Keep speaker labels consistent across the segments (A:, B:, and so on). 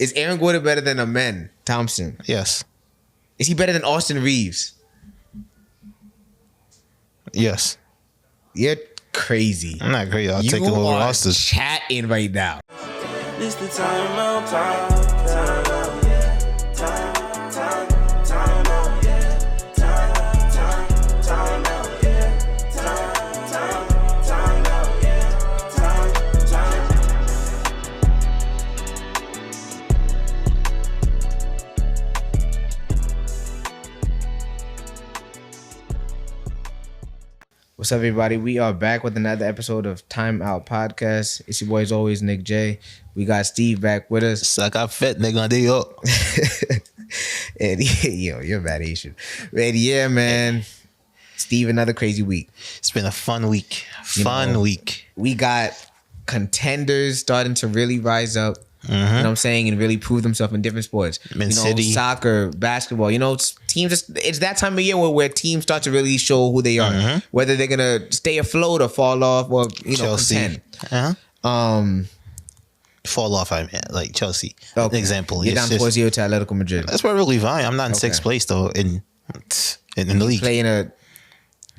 A: Is Aaron Gordon better than Amen Thompson?
B: Yes.
A: Is he better than Austin Reeves?
B: Yes.
A: You're crazy.
B: I'm not crazy. I'll take him over Austin.
A: Chatting right now.
C: It's the timeout podcast.
A: What's up, everybody? We are back with another episode of Timeout Podcast. It's your boy, as always, Nick J. We got Steve back with us.
B: Suck up fat nigga on day up.
A: And yo, you're bad Asian. And yeah, man. Steve, another crazy week.
B: It's been a fun week. Week.
A: We got contenders starting to really rise up. You know what I'm saying? And really prove themselves in different sports.
B: City.
A: Soccer, basketball. Teams. It's that time of year where teams start to really show who they are. Whether they're gonna stay afloat or fall off, or
B: Chelsea.
A: contend.
B: Fall off, I mean, like Chelsea.
A: Okay.
B: An example.
A: You're down 4-0 to Atletico Madrid.
B: That's perfectly fine. I'm not in sixth place though in the league.
A: Play in a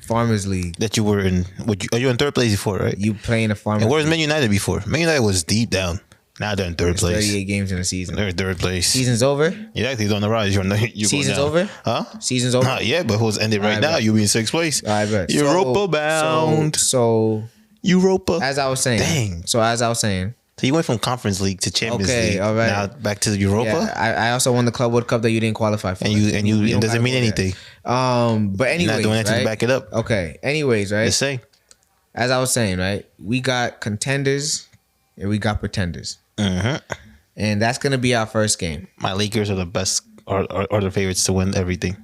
A: Farmers League.
B: That you were in. Are you in third place before, right?
A: You play in a Farmers.
B: And where's
A: League.
B: Man United before? Man United was deep down. Now they're in third place.
A: 38 games in a season.
B: They're in third place.
A: Season's over?
B: You're actually on the rise. You're
A: Season's
B: going down.
A: over?
B: Huh?
A: Season's over?
B: Not yet, but who's ended right now? You'll be in sixth place.
A: I bet.
B: Europa bound.
A: So
B: Europa.
A: as I was saying.
B: Dang.
A: So as I was saying.
B: So you went from Conference League to Champions League.
A: All right.
B: Now back to Europa.
A: Yeah, I also won the Club World Cup that you didn't qualify for.
B: And it doesn't mean anything.
A: But anyways,
B: You're not doing anything
A: right?
B: to back it up.
A: Okay. Anyways, right?
B: Just say.
A: As I was saying, right? We got contenders and we got pretenders. And that's gonna be our first game.
B: My Lakers are the best, are the favorites to win everything.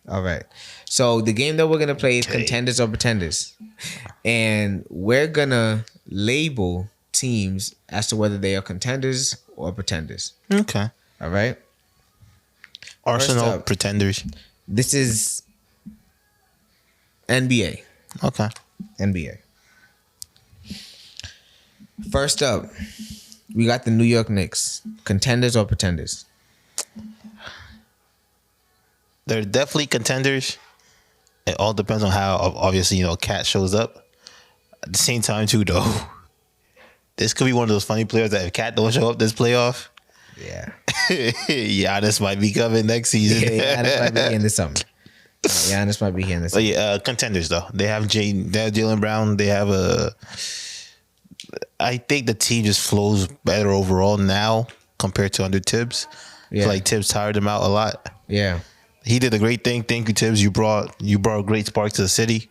A: All right. So the game that we're gonna play is contenders or pretenders, and we're gonna label teams as to whether they are contenders or pretenders.
B: Okay.
A: All right.
B: Arsenal pretenders.
A: This is NBA.
B: Okay.
A: NBA. First up, we got the New York Knicks. Contenders or pretenders?
B: They're definitely contenders. It all depends on how, obviously, Cat shows up. At the same time, too, though, this could be one of those funny players that if Cat don't show up this playoff,
A: Yeah.
B: Giannis might be coming next season.
A: Yeah, Giannis might be here in the summer. Giannis might be here in the summer.
B: Contenders, though. They have Jaylen Brown. They have I think the team just flows better overall now compared to under Tibbs.
A: Yeah.
B: I feel like Tibbs tired him out a lot.
A: Yeah.
B: He did a great thing. Thank you, Tibbs. You brought a great spark to the city.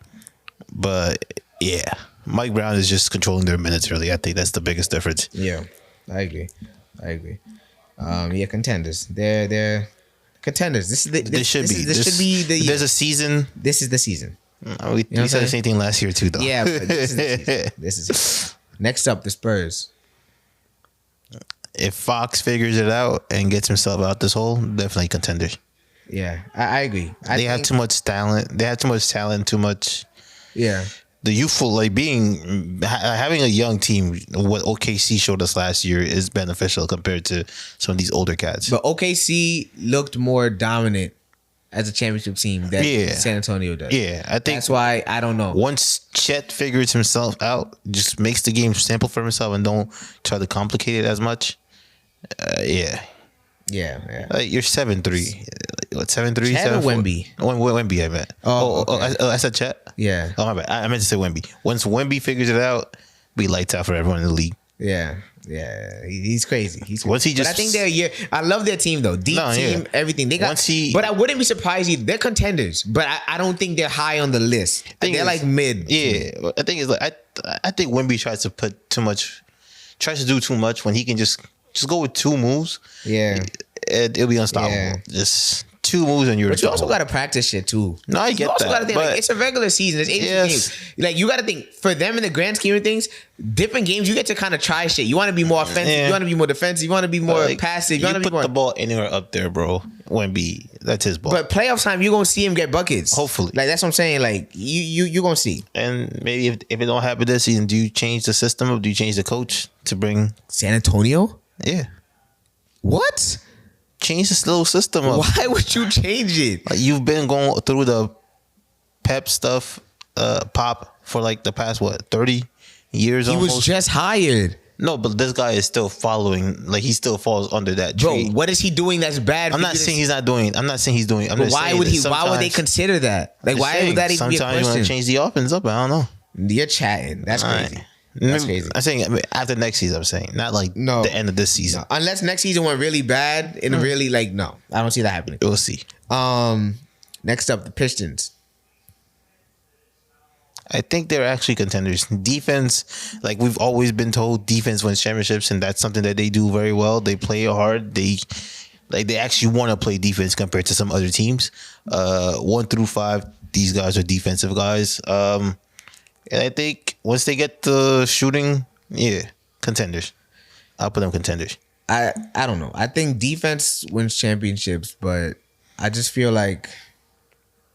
B: But yeah, Mike Brown is just controlling their minutes. Really, I think that's the biggest difference.
A: Yeah, I agree. Contenders. They're contenders. This should be the year.
B: There's a season.
A: This is the season.
B: We said the same thing last year too, though.
A: Yeah, but this is the season. This is it. Next up, the Spurs.
B: If Fox figures it out and gets himself out this hole, definitely contenders.
A: Yeah, I agree.
B: They have too much talent. Too much.
A: Yeah.
B: The youthful, having a young team, what OKC showed us last year is beneficial compared to some of these older cats.
A: But OKC looked more dominant as a championship team than San Antonio does.
B: Yeah, I think
A: that's why I don't know.
B: Once Chet figures himself out, just makes the game simple for himself and don't try to complicate it as much. Yeah. You're 7-3. What, 7-3?
A: Chet or Wemby?
B: Wemby, I meant. I said Chet?
A: Yeah.
B: Oh, my bad. I meant to say Wemby. Once Wemby figures it out, be lights out for everyone in the league.
A: Yeah. He's crazy.
B: Once he just,
A: but I think I love their team though. Deep team, everything they got. But I wouldn't be surprised either. They're contenders, but I don't think they're high on the list. They're like mid.
B: Yeah, I think it's like I think Wemby tries to do too much when he can just go with two moves.
A: Yeah,
B: it'll be unstoppable. Yeah. Just 2 moves and you're.
A: But you also got to practice shit too.
B: No, I get that. You also got to
A: think it's a regular season. It's 82 games. Like you got to think for them in the grand scheme of things, different games you get to kind of try shit. You want to be more offensive. Yeah. You want to be more defensive. You want to be more passive. You want to be more.
B: Put the ball anywhere up there, bro. Wemby, that's his ball.
A: But playoff time, you are gonna see him get buckets.
B: Hopefully,
A: like that's what I'm saying. Like you gonna see.
B: And maybe if it don't happen this season, do you change the system or do you change the coach to bring
A: San Antonio?
B: Yeah.
A: What?
B: Change this little system up.
A: Why would you change it?
B: Like, you've been going through the Pep stuff, Pop, for like the past 30 years.
A: He
B: almost.
A: was just hired.
B: No, but this guy is still following. Like, he still falls under that
A: Bro,
B: tree.
A: what is he doing that's bad?
B: I'm not saying he's not doing. I'm not saying he's doing. I'm just
A: why
B: saying
A: would
B: that
A: he? Why would they
B: sometimes-
A: consider that? Like,
B: I'm just
A: why
B: saying,
A: would that even be a
B: sometimes you want
A: question?
B: to change the offense up. I don't know.
A: You're chatting. That's crazy. That's crazy.
B: I'm saying after next season. I'm saying not like
A: No.
B: the end of this season.
A: No. Unless next season went really bad and really like no, I don't see that happening.
B: We'll see.
A: Next up, the Pistons.
B: I think they're actually contenders. Defense, like we've always been told, defense wins championships, and that's something that they do very well. They play hard. They actually want to play defense compared to some other teams. 1 through 5, these guys are defensive guys. And I think once they get the shooting, contenders. I'll put them contenders.
A: I don't know. I think defense wins championships, but I just feel like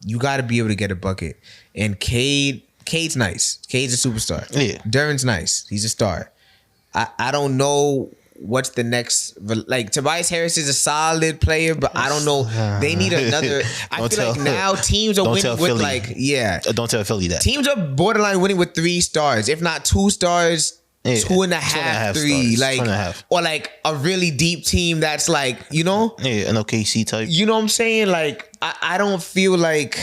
A: you got to be able to get a bucket. And Cade's nice. Cade's a superstar.
B: Yeah.
A: Duren's nice. He's a star. I don't know what's the next. Like, Tobias Harris is a solid player, but I don't know. They need another. I feel like now teams are winning with
B: Philly. Don't tell Philly that.
A: Teams are borderline winning with 3 stars, if not 2 stars.
B: Yeah,
A: 2.5, 3,
B: stars,
A: like
B: 2.5.
A: or like a really deep team that's like, you know,
B: an OKC type.
A: you know what I'm saying? Like, I don't feel like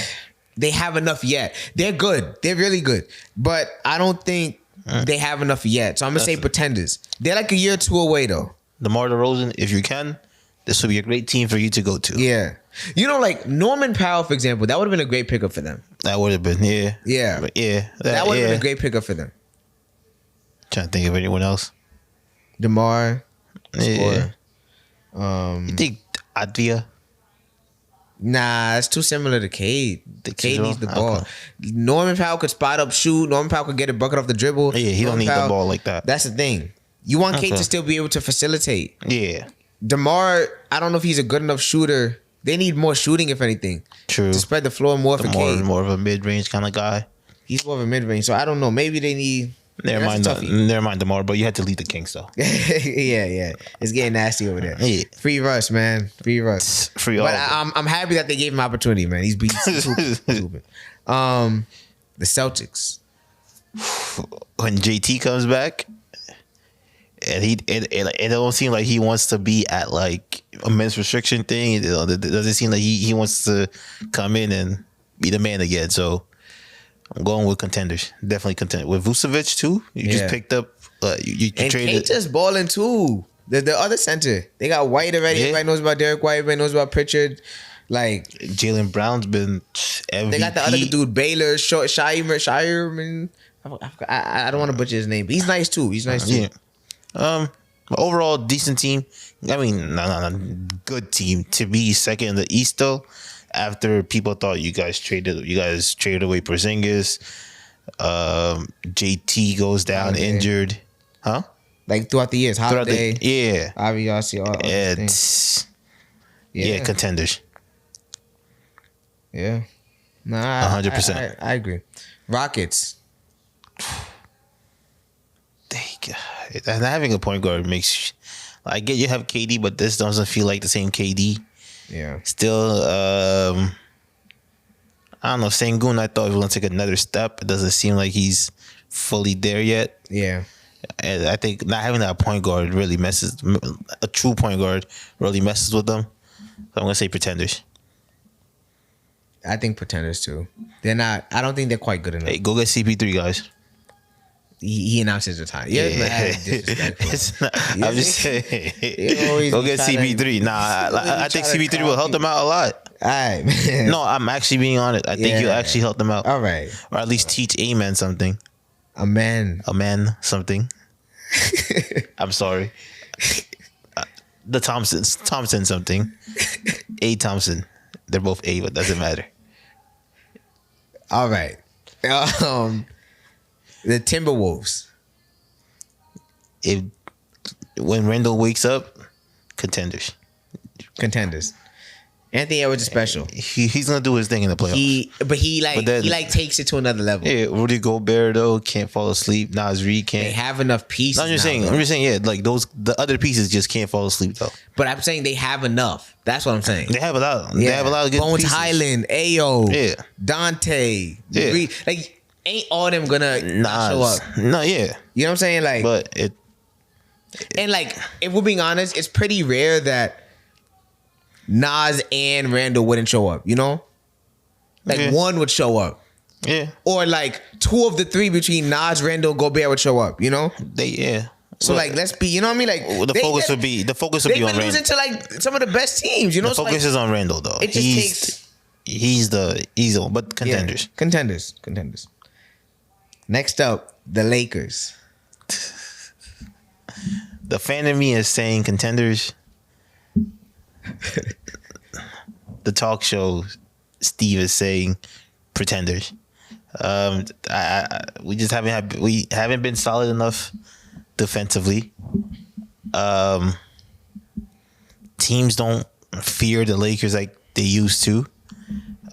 A: they have enough yet. They're good, they're really good, but I don't think they have enough yet. So I'm gonna say pretenders. They're like a year or 2 away though.
B: DeMar DeRozan, if you can, this would be a great team for you to go to.
A: Yeah, you know, like Norman Powell, for example, that would have been a great pickup for them.
B: That would have been,
A: Yeah,
B: But that
A: that would have been a great pickup for them.
B: Trying to think of anyone else.
A: DeMar,
B: Yeah.
A: score.
B: You think Advia?
A: Nah, it's too similar to Cade. Cade
B: so?
A: needs the ball.
B: Okay.
A: Norman Powell could spot up, shoot. Norman Powell could get a bucket off the dribble.
B: Yeah, he don't
A: Norman
B: need the
A: Powell-
B: ball like that.
A: That's the thing. You want Cade
B: Okay.
A: to still be able to facilitate.
B: Yeah.
A: DeMar, I don't know if he's a good enough shooter. They need more shooting, if anything.
B: True.
A: To spread the floor more for Cade.
B: More of a mid-range kind of guy.
A: He's more of a mid-range, so I don't know. Maybe they need...
B: Never mind
A: That's a toughie.
B: Never mind DeMar, but you had to lead the Kings though.
A: yeah. It's getting nasty over there.
B: Yeah.
A: Free Russ, man. Free Russ.
B: Free all.
A: But I'm happy that they gave him opportunity, man. He's hooping. The Celtics.
B: When JT comes back, and it don't seem like he wants to be at like a men's restriction thing. It doesn't seem like he wants to come in and be the man again. So I'm going with contenders. Definitely contender. With Vucevic too. You just picked up. You
A: And
B: traded.
A: Kate just balling too. The other center. They got White already.
B: Yeah.
A: Everybody knows about Derek White. Everybody knows about Pritchard. Like,
B: Jalen Brown's been MVP.
A: they got the other dude, Baylor, Shireman. I don't want to butcher his name, but he's nice too.
B: Yeah. Overall, decent team. I mean, good team to be second in the East though. After people thought you guys traded away Porzingis, JT goes down injured, huh?
A: Like throughout the years, Holiday,
B: yeah,
A: obviously, all things.
B: Yeah, contenders.
A: Yeah, nah,
B: 100%.
A: I agree. Rockets.
B: And having a point guard makes. I get you have KD, but this doesn't feel like the same KD.
A: Yeah.
B: Still, I don't know. Sengun, I thought he was going to take another step. It doesn't seem like he's fully there yet.
A: Yeah.
B: And I think not having that point guard really messes. A true point guard really messes with them. So I'm going to say pretenders.
A: I think pretenders too. They're not. I don't think they're quite good enough.
B: Hey, go get CP3, guys.
A: He announced his retirement. Yeah,
B: It's not, I'm just saying.
A: always
B: Go
A: be
B: get
A: trying
B: CP3. I think
A: trying to
B: CP3 will help them out a lot.
A: All right, man.
B: No, I'm actually being honest. I think you'll actually help them out.
A: All right.
B: Or at least teach a man something.
A: A man.
B: A man something. I'm sorry. The Thompson something. A Thompson. They're both A, but doesn't matter.
A: All right. The Timberwolves.
B: When Randall wakes up, contenders.
A: Contenders. Anthony Edwards is special.
B: He's gonna do his thing in the playoffs.
A: He takes it to another level.
B: Yeah, Rudy Gobert though can't fall asleep. Nas Reed can't.
A: They have enough pieces.
B: No, I'm just saying. Yeah, like the other pieces just can't fall asleep though.
A: But I'm saying they have enough. That's what I'm saying.
B: They have a lot. They have a lot of good
A: Bones
B: pieces.
A: Highland, Ayo,
B: Yeah.
A: Dante,
B: Yeah.
A: Reed. Like ain't all them gonna not show up.
B: No, yeah.
A: You know what I'm saying? Like,
B: But
A: and like if we're being honest, it's pretty rare that Nas and Randall wouldn't show up, you know? Like one would show up.
B: Yeah.
A: Or like two of the three between Nas, Randall, Gobert would show up, you know? So like let's be, you know what I mean? Like
B: the focus would be
A: they've
B: on
A: been losing
B: Randall.
A: to like some of the best teams, you know?
B: The focus is on Randall though.
A: It just takes
B: he's the but contenders.
A: Yeah, contenders. Next up, the Lakers.
B: The fan in me is saying contenders. The talk show Steve is saying pretenders. We just haven't been solid enough defensively. Teams don't fear the Lakers like they used to.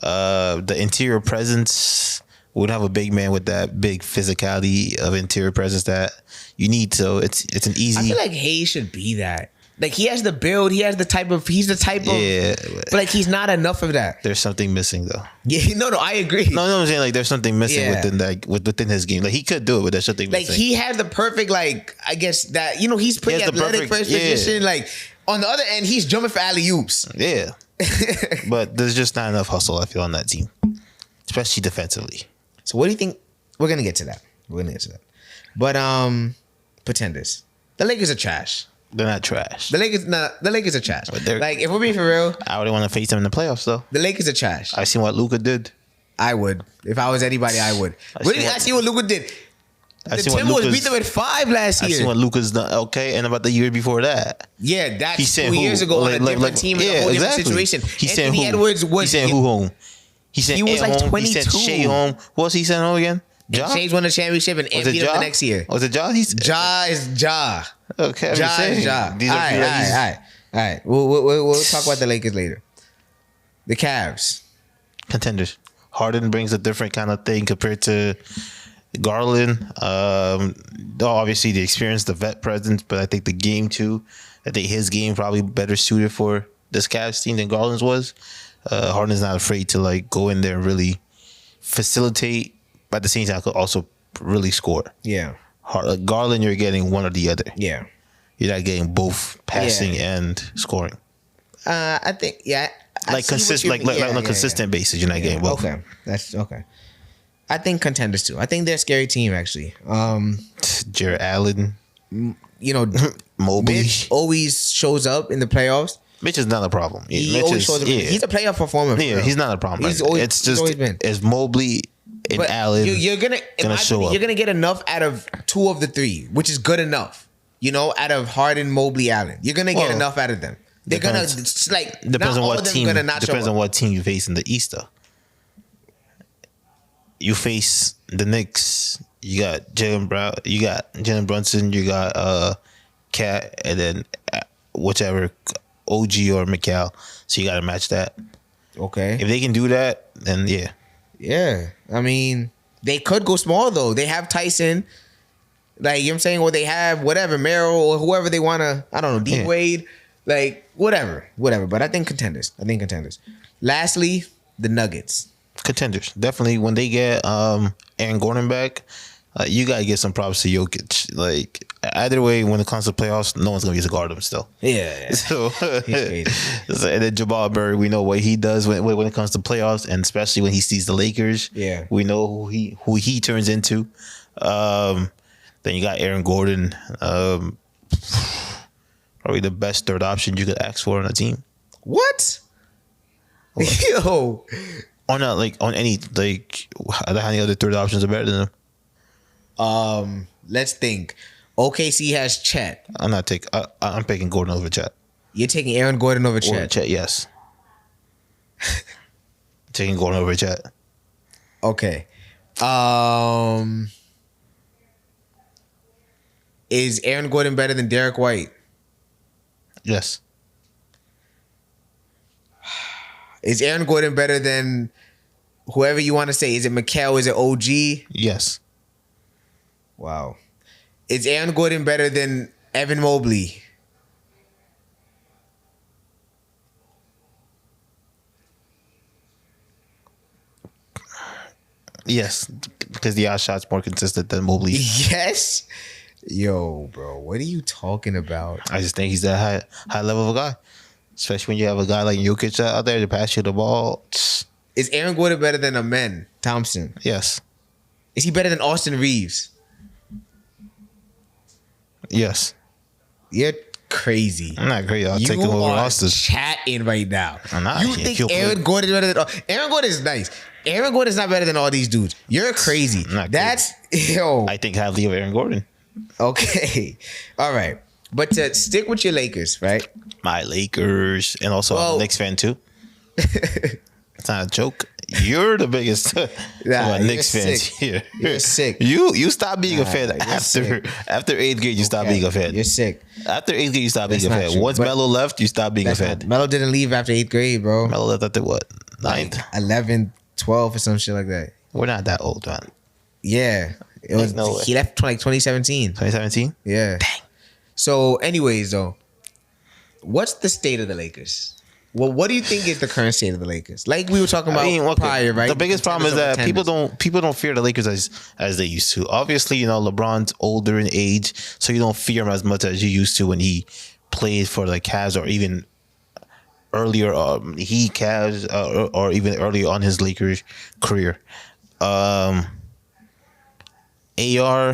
B: The interior presence would have a big man with that big physicality of interior presence that you need. So it's an easy.
A: I feel like Hayes should be that. Like he has the build, he's the type of
B: Yeah,
A: but like he's not enough of that.
B: There's something missing though.
A: Yeah, no, I agree.
B: No, I'm saying like there's something missing within his game. Like he could do it, but there's something
A: like
B: missing.
A: he had the perfect I guess that he's pretty athletic for his position. Like on the other end, he's jumping for alley oops.
B: Yeah, but there's just not enough hustle. I feel on that team, especially defensively.
A: So what do you think? We're gonna get to that. But pretenders. The Lakers are trash.
B: They're not trash.
A: The Lakers are trash.
B: But
A: like if we're being for real,
B: I wouldn't want to face them in the playoffs though.
A: the Lakers are trash.
B: I seen what Luka did.
A: I would. If I was anybody, I would. I see what Luka did. The Timberwolves beat them at 5 last year.
B: I seen what Luka's done. Okay, and about the year before that.
A: Yeah, that's
B: He sent
A: 2 years ago on a different team in a whole different
B: exactly.
A: situation.
B: He sent
A: Anthony Edwards was.
B: He sent who home? He sent
A: He was
B: Ant
A: like
B: home.
A: 22.
B: He sent Shea home. What was he sent home again?
A: Ja? Shane's won the championship and beat him the next year.
B: Was it Ja?
A: Ja is Ja.
B: Okay, I'm
A: Ja
B: just saying.
A: is Ja.
B: These are people that
A: All right. We'll talk about the Lakers later. The Cavs.
B: Contenders. Harden brings a different kind of thing compared to Garland. Obviously the experience, the vet presence, but I think the game too. I think his game probably better suited for this Cavs team than Garland's was. Harden's not afraid to like go in there and really facilitate, but at the same time could also really score.
A: Yeah.
B: Garland, you're getting one or the other.
A: Yeah.
B: You're not getting both passing and scoring.
A: I think
B: Like consistent, on a consistent basis, you're not getting both.
A: Okay, that's okay. I think contenders too. I think they're a scary team actually.
B: Jared Allen,
A: Mobley. Mitch always shows up in the playoffs.
B: Mitch is not a problem.
A: He always shows up. He's a playoff performer.
B: Yeah, he's not a problem. He's always been. It's Mobley and Allen.
A: You're gonna show up. You're gonna get enough out of 2 of the 3, which is good enough. Out of Harden, Mobley, Allen, you're gonna get enough out of them. They're depends on what team.
B: Depends on what team you face in the East, though. You face the Knicks. You got Jalen Brown. You got Jalen Brunson. You got Cat, and then whichever OG or McCall. So you got to match that.
A: Okay.
B: If they can do that, then yeah.
A: Yeah, I mean they could go small though. They have Tyson. Like, you know what I'm saying? Or they have whatever, Merrill or whoever they want to, I don't know, D Wade. Like, whatever. But I think contenders. Lastly, the Nuggets.
B: Contenders. Definitely when they get Aaron Gordon back, you got to give some props to Jokic. Like, either way, when it comes to playoffs, no one's going to be able to guard him still.
A: Yeah.
B: So,
A: he's crazy.
B: And then Jabal Murray, we know what he does when it comes to playoffs, and especially when he sees the Lakers.
A: Yeah.
B: We know who he turns into. Then you got Aaron Gordon, probably the best third option you could ask for on a team.
A: What? Yo.
B: On any how many other third options are better than
A: him? Let's think. OKC has Chet.
B: I'm picking Gordon over Chet.
A: You're taking Aaron Gordon over Chet?
B: Chet, yes. Taking Gordon over Chet.
A: Okay. Is Aaron Gordon better than Derek White?
B: Yes.
A: Is Aaron Gordon better than whoever you want to say? Is it Mikal? Is it OG?
B: Yes.
A: Wow. Is Aaron Gordon better than Evan Mobley?
B: Yes, because the shot's more consistent than Mobley.
A: Yes. Yo, bro, what are you talking about?
B: I just think he's that high level of a guy. Especially when you have a guy like Jokic out there to pass you the ball.
A: Is Aaron Gordon better than Amen Thompson?
B: Yes.
A: Is he better than Austin Reeves?
B: Yes.
A: You're crazy.
B: I'm not crazy. I'll take him over Austin.
A: Chatting right now.
B: I'm not.
A: You think Aaron Gordon is better than Aaron Gordon is nice. Aaron Gordon is not better than all these dudes. You're crazy. That's yo.
B: I think highly of Aaron Gordon.
A: Okay. All right. But to stick with your Lakers, right?
B: My Lakers. And also I'm a Knicks fan too. It's not a joke. You're the biggest Knicks fans here.
A: You're sick.
B: You stopped being a fan after 8th grade. You stopped being a fan.
A: You're sick.
B: After 8th grade, you stopped being a fan. True, once Melo left, you stopped being a fan.
A: Melo didn't leave after 8th grade, bro.
B: Melo left after what? 9th?
A: 11, 12 or some shit like that.
B: We're not that old, man.
A: Yeah. It was
B: no way.
A: He left like 2017.
B: 2017?
A: Yeah.
B: Dang.
A: So anyways, though, what's the state of the Lakers? Well, what do you think is the current state of the Lakers? Like we were talking about prior, right?
B: The biggest problem is that people don't fear the Lakers as they used to. Obviously, LeBron's older in age, so you don't fear him as much as you used to when he played for the Cavs or even earlier. Cavs or even earlier on his Lakers career. AR,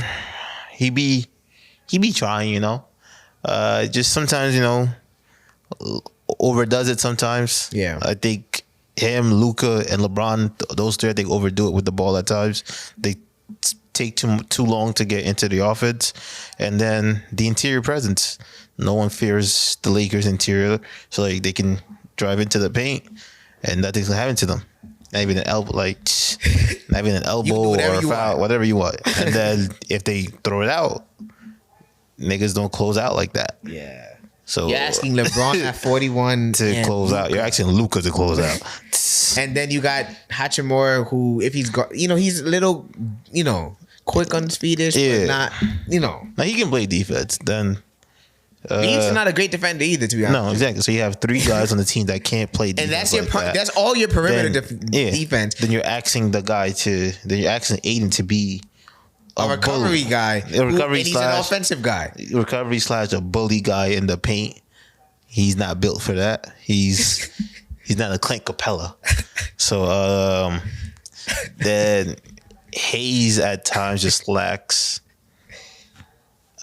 B: he be trying, just sometimes, overdoes it sometimes.
A: Yeah.
B: I think him, Luka, and LeBron, those three, I think overdo it with the ball at times. They take too long to get into the offense. And then the interior presence. No one fears the Lakers interior. So like they can drive into the paint and nothing's gonna happen to them. Not even an elbow, or a foul, whatever you want. And then if they throw it out, niggas don't close out like that.
A: Yeah.
B: So
A: you're asking LeBron at 41
B: to close out. You're asking Luka to close out.
A: And then you got Hachimura, who, if he's got, he's a little, quick on his feet, but not,
B: Now he can play defense. Then
A: he's not a great defender either, to be honest.
B: No, exactly. So you have three guys on the team that can't play defense.
A: And that's that's all your perimeter defense.
B: Then you're asking Aiden to be
A: a recovery guy.
B: He's an
A: offensive guy.
B: Recovery / a bully guy in the paint. He's not built for that. He's not a Clint Capella. So then Hayes at times just lacks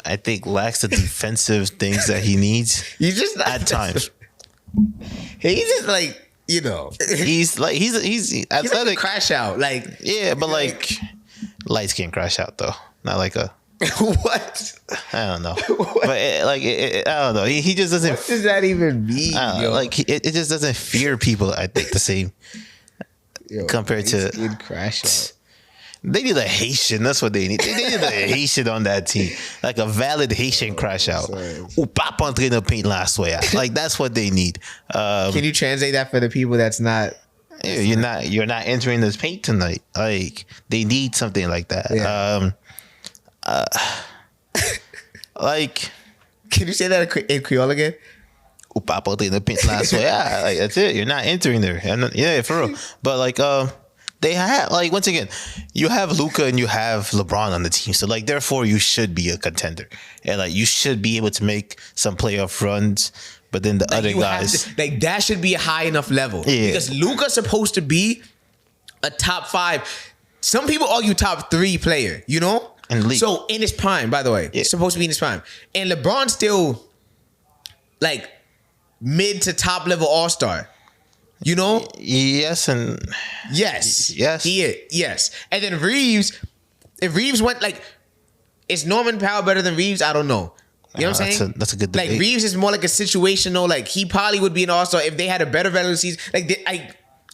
B: the defensive things that he needs.
A: He's just not
B: at times.
A: He's just like,
B: he's athletic.
A: like a crash out. Like,
B: yeah, but lights can't crash out though. Not like a
A: what?
B: I don't know. But I don't know. He just doesn't.
A: What does that even mean?
B: It just doesn't fear people. I think the same compared to
A: crash out.
B: They need a Haitian. That's what they need. They need a Haitian on that team, like a valid Haitian crash out. Papa entrer dans le paint last way. Like that's what they need.
A: Can you translate that for the people that's not?
B: You're not entering this paint tonight. Like they need something like that.
A: Yeah.
B: Like,
A: can you say that in Creole again?
B: Papa entrer dans le paint last way. Yeah, like that's it. You're not entering there. Yeah, for real. But they have, once again, you have Luka and you have LeBron on the team. So, therefore, you should be a contender. And, you should be able to make some playoff runs. But then the other guys...
A: that should be a high enough level. Yeah. Because Luka's supposed to be a top 5. Some people argue top 3 player,
B: And
A: so, in his prime, by the way. Yeah. Supposed to be in his prime. And LeBron's still, mid to top level all-star.
B: Yes and
A: yes.
B: He
A: is. Yes. And then Reeves, if Reeves went is Norman Powell better than Reeves? I don't know. You know what I'm saying?
B: That's a good debate.
A: Reeves is more like a situational. He probably would be an all-star if they had a better regular season.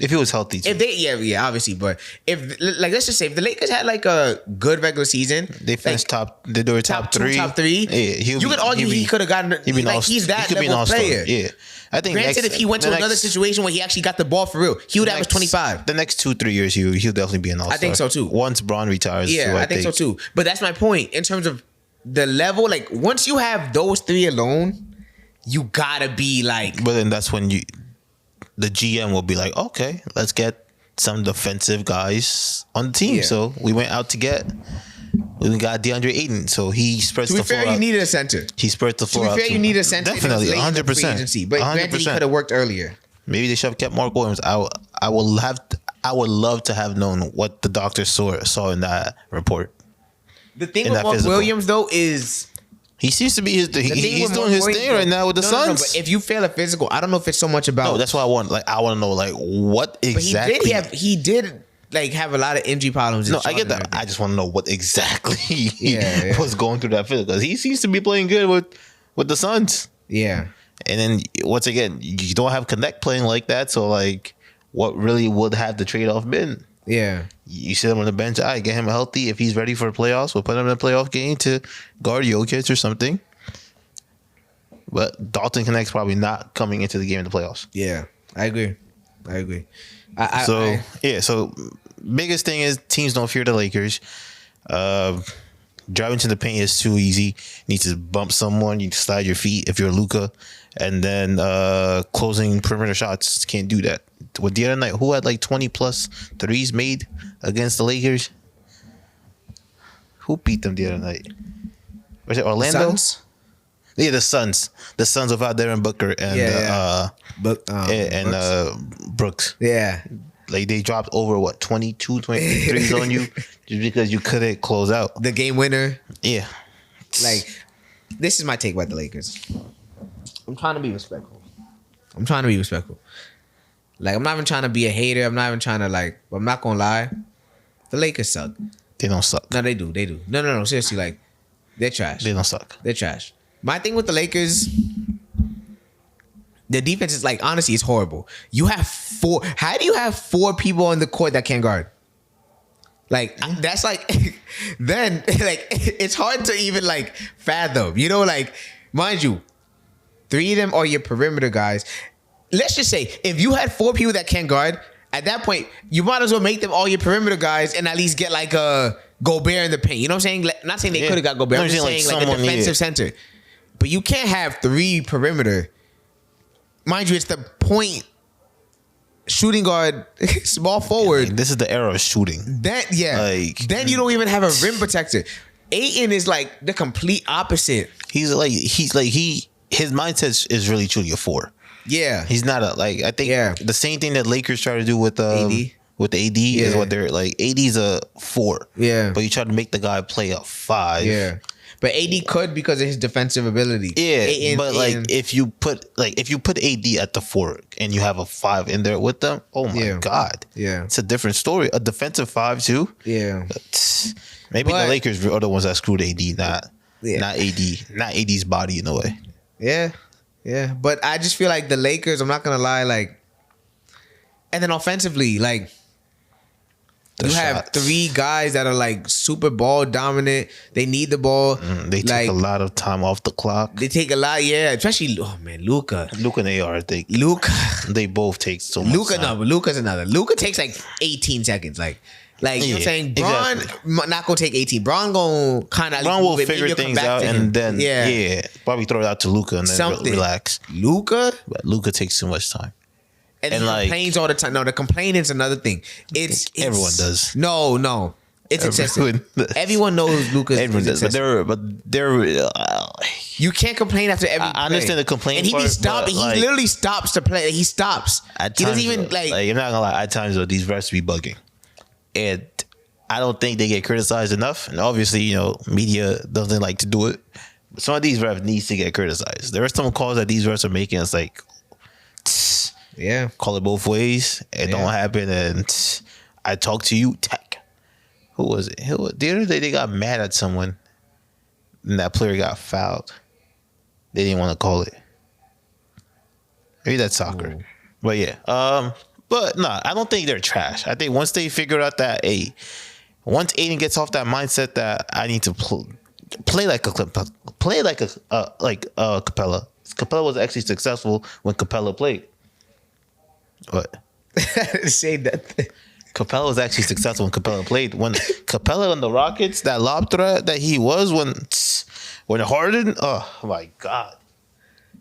B: If he was healthy, too.
A: If they, obviously, but if like let's just say if the Lakers had like a good regular season,
B: they finished top. They were top
A: two,
B: three.
A: top three.
B: Yeah,
A: you could argue he could have gotten. He's that level of player.
B: Yeah, I think.
A: Granted, if he went to another situation where he actually got the ball for real, he would average 25.
B: The next 2-3 years, he'll definitely be an all-star.
A: I think so too.
B: Once Braun retires,
A: yeah, I think so too. But that's my point in terms of the level. Like once you have those three alone, you gotta be like.
B: But then that's when the GM will be like, okay, let's get some defensive guys on the team.
A: Yeah.
B: So we went out to get. We got DeAndre Ayton, so he spreads the floor.
A: To be fair, you needed a center.
B: He spreads the floor.
A: To be fair, you need a center.
B: Definitely, 100%.
A: But granted, he could have worked earlier.
B: Maybe they should have kept Mark Williams. I would love to have known what the doctor saw in that report.
A: The thing with Mark Williams though is
B: he seems to be he's doing his thing right now with the Suns.
A: But if you fail a physical, I don't know if it's so much about.
B: No, that's what I want. Like I want to know like what exactly.
A: But he did like have a lot of injury problems.
B: No, I get that. I just want to know what exactly was going through that physical because he seems to be playing good with the Suns.
A: Yeah.
B: And then once again, you don't have Connect playing like that, so like, what really would have the trade off been?
A: Yeah,
B: you sit him on the bench. I get him healthy. If he's ready for the playoffs, we'll put him in a playoff game to guard Jokic or something. But Dalton Connect's probably not coming into the game in the playoffs.
A: Yeah, I agree.
B: So biggest thing is teams don't fear the Lakers. Driving to the paint is too easy. You need to bump someone. You need to slide your feet if you're Luka. And then closing perimeter shots. Can't do that. With the other night, who had like 20 plus threes made against the Lakers? Who beat them the other night? Was it Orlando?
A: Suns?
B: Yeah, the Suns. The Suns without Devin Booker and Brooks.
A: Yeah.
B: Like they dropped over 22, 23 threes on you just because you couldn't close out.
A: The game winner.
B: Yeah.
A: Like, this is my take about the Lakers. I'm trying to be respectful. Like, I'm not even trying to be a hater. I'm not even trying to but I'm not gonna lie. The Lakers suck.
B: They don't suck.
A: No, they do. No. Seriously, like, they're trash.
B: They don't suck.
A: They're trash. My thing with the Lakers, the defense is honestly, it's horrible. You have four. How do you have four people on the court that can't guard? That's then it's hard to even fathom. Mind you, three of them are your perimeter guys. Let's just say if you had four people that can't guard, at that point you might as well make them all your perimeter guys and at least get a Gobert in the paint. You know what I'm saying? Not saying they could have got Gobert. I'm just saying a defensive center. But you can't have three perimeter. Mind you, it's the point shooting guard, small forward.
B: This is the era of shooting.
A: Then you don't even have a rim protector. Ayton is the complete opposite.
B: His mindset is really truly a four.
A: Yeah,
B: he's not I think the same thing that Lakers try to do with AD. With AD is what they're AD's a four. Yeah, but you try to make the guy play a five.
A: Yeah. But AD could because of his defensive ability.
B: Yeah, but if you put AD at the four and you have a five in there with them, oh my god, it's a different story. A defensive five too. Yeah, maybe the Lakers are the ones that screwed AD, not AD's body in a way.
A: Yeah. But I just feel like the Lakers. I'm not gonna lie, and then offensively, you have three guys that are super ball dominant. They need the ball.
B: They take a lot of time off the clock.
A: They take a lot, especially Luka.
B: Luka and AR, they both take so much time.
A: No, but Luka's another. Luka takes 18 seconds. You know what I'm saying? Braun not gonna take 18. Braun gonna kind of
B: will figure things out and then probably throw it out to Luka and then relax. But Luka takes too much time.
A: And he complains all the time. No, the complaining is another thing. It's
B: everyone does.
A: No. It's excessive. Everyone knows Luka's.
B: Everyone does. But they're
A: you can't complain after every
B: I understand the complaint.
A: And he literally stops to play. He stops. He doesn't even
B: you're not gonna lie, at times though, these refs be bugging. And I don't think they get criticized enough. And obviously, media doesn't like to do it. But some of these refs needs to get criticized. There are some calls that these refs are making. It's call it both ways. It don't happen. And I talk to you, Tech. Who was it? The other day they got mad at someone, and that player got fouled. They didn't want to call it. Maybe that's soccer. But yeah. But no, I don't think they're trash. I think once they figure out that, once Aiden gets off that mindset that I need to play like Capella. Capella was actually successful when Capella played. What?
A: Say that.
B: Capella was actually successful when Capella played. When Capella on the Rockets, that lob threat that he was when Harden, oh my God.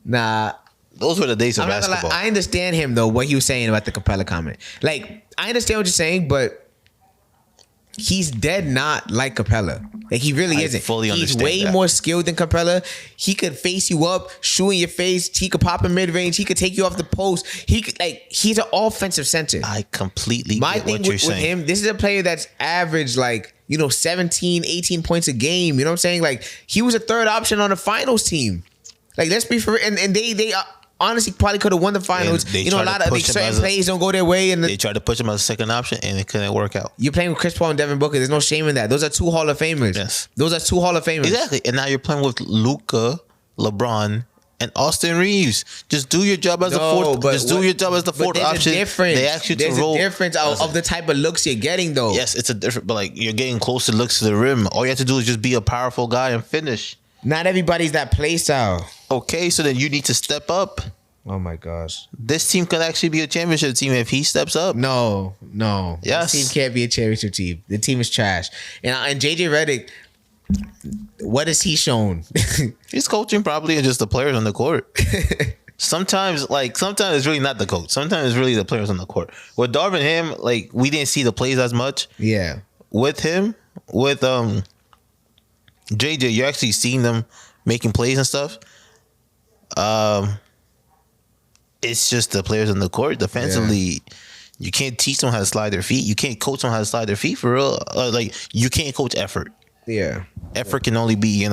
A: Nah.
B: Those were the days of basketball.
A: I understand him though, what he was saying about the Capella comment. Like, I understand what you're saying, but he's dead not like Capella. Like, he really isn't.
B: Fully
A: He's
B: understand
A: way
B: that.
A: more skilled than Capella. He could face you up, shoot in your face. He could pop in mid range. He could take you off the post. He's an offensive center.
B: I completely
A: My
B: get
A: thing
B: what you're
A: with
B: saying.
A: him, this is a player that's averaged 17, 18 points a game. You know what I'm saying? Like, he was a third option on the finals team. Like, let's be for and they honestly probably could have won the finals.
B: And they
A: You know, a
B: tried
A: lot
B: to
A: of
B: push him
A: certain
B: as a-
A: plays don't go their way, and
B: They tried to push him as a second option, and it couldn't work out.
A: you're playing with Chris Paul and Devin Booker. There's no shame in that. Those are two Hall of Famers.
B: Yes.
A: Those are two Hall of Famers.
B: Exactly. And now you're playing with Luka, LeBron, and Austin Reeves. Just do your job as the fourth. Just do your job as the fourth
A: there's
B: option.
A: A difference.
B: They ask you to
A: there's
B: roll.
A: a difference of the type of looks you're getting, though.
B: Yes, it's a different. But you're getting closer looks to the rim. All you have to do is just be a powerful guy and finish.
A: Not everybody's that play style.
B: Okay, so then you need to step up.
A: Oh my gosh.
B: This team could actually be a championship team if he steps up.
A: No.
B: Yes.
A: This team can't be a championship team. The team is trash. And JJ Redick, what has he shown?
B: He's coaching probably and just the players on the court. Sometimes it's really not the coach. Sometimes it's really the players on the court. With Darvin Ham, we didn't see the plays as much.
A: Yeah.
B: With him, with JJ, you're actually seeing them making plays and stuff. It's just the players on the court. Defensively, you can't teach them how to slide their feet. You can't coach them how to slide their feet for real. You can't coach effort.
A: Yeah.
B: Effort can only be,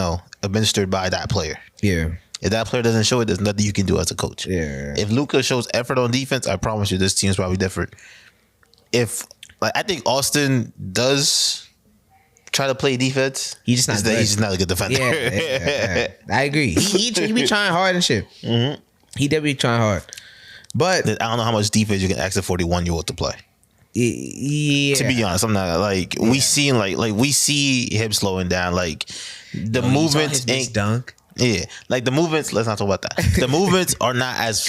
B: administered by that player.
A: Yeah.
B: If that player doesn't show it, there's nothing you can do as a coach.
A: Yeah.
B: If Luka shows effort on defense, I promise you this team is probably different. I think Austin does try to play defense.
A: He's just not good.
B: He's just not a good defender.
A: Yeah. I agree. He be trying hard and shit. Mm-hmm. He definitely trying hard. But
B: I don't know how much defense you can ask a 41-year-old to play.
A: Yeah.
B: To be honest, I'm not we see we see him slowing down. The movements ain't
A: dunk.
B: Yeah, the movements. Let's not talk about that. The movements are not as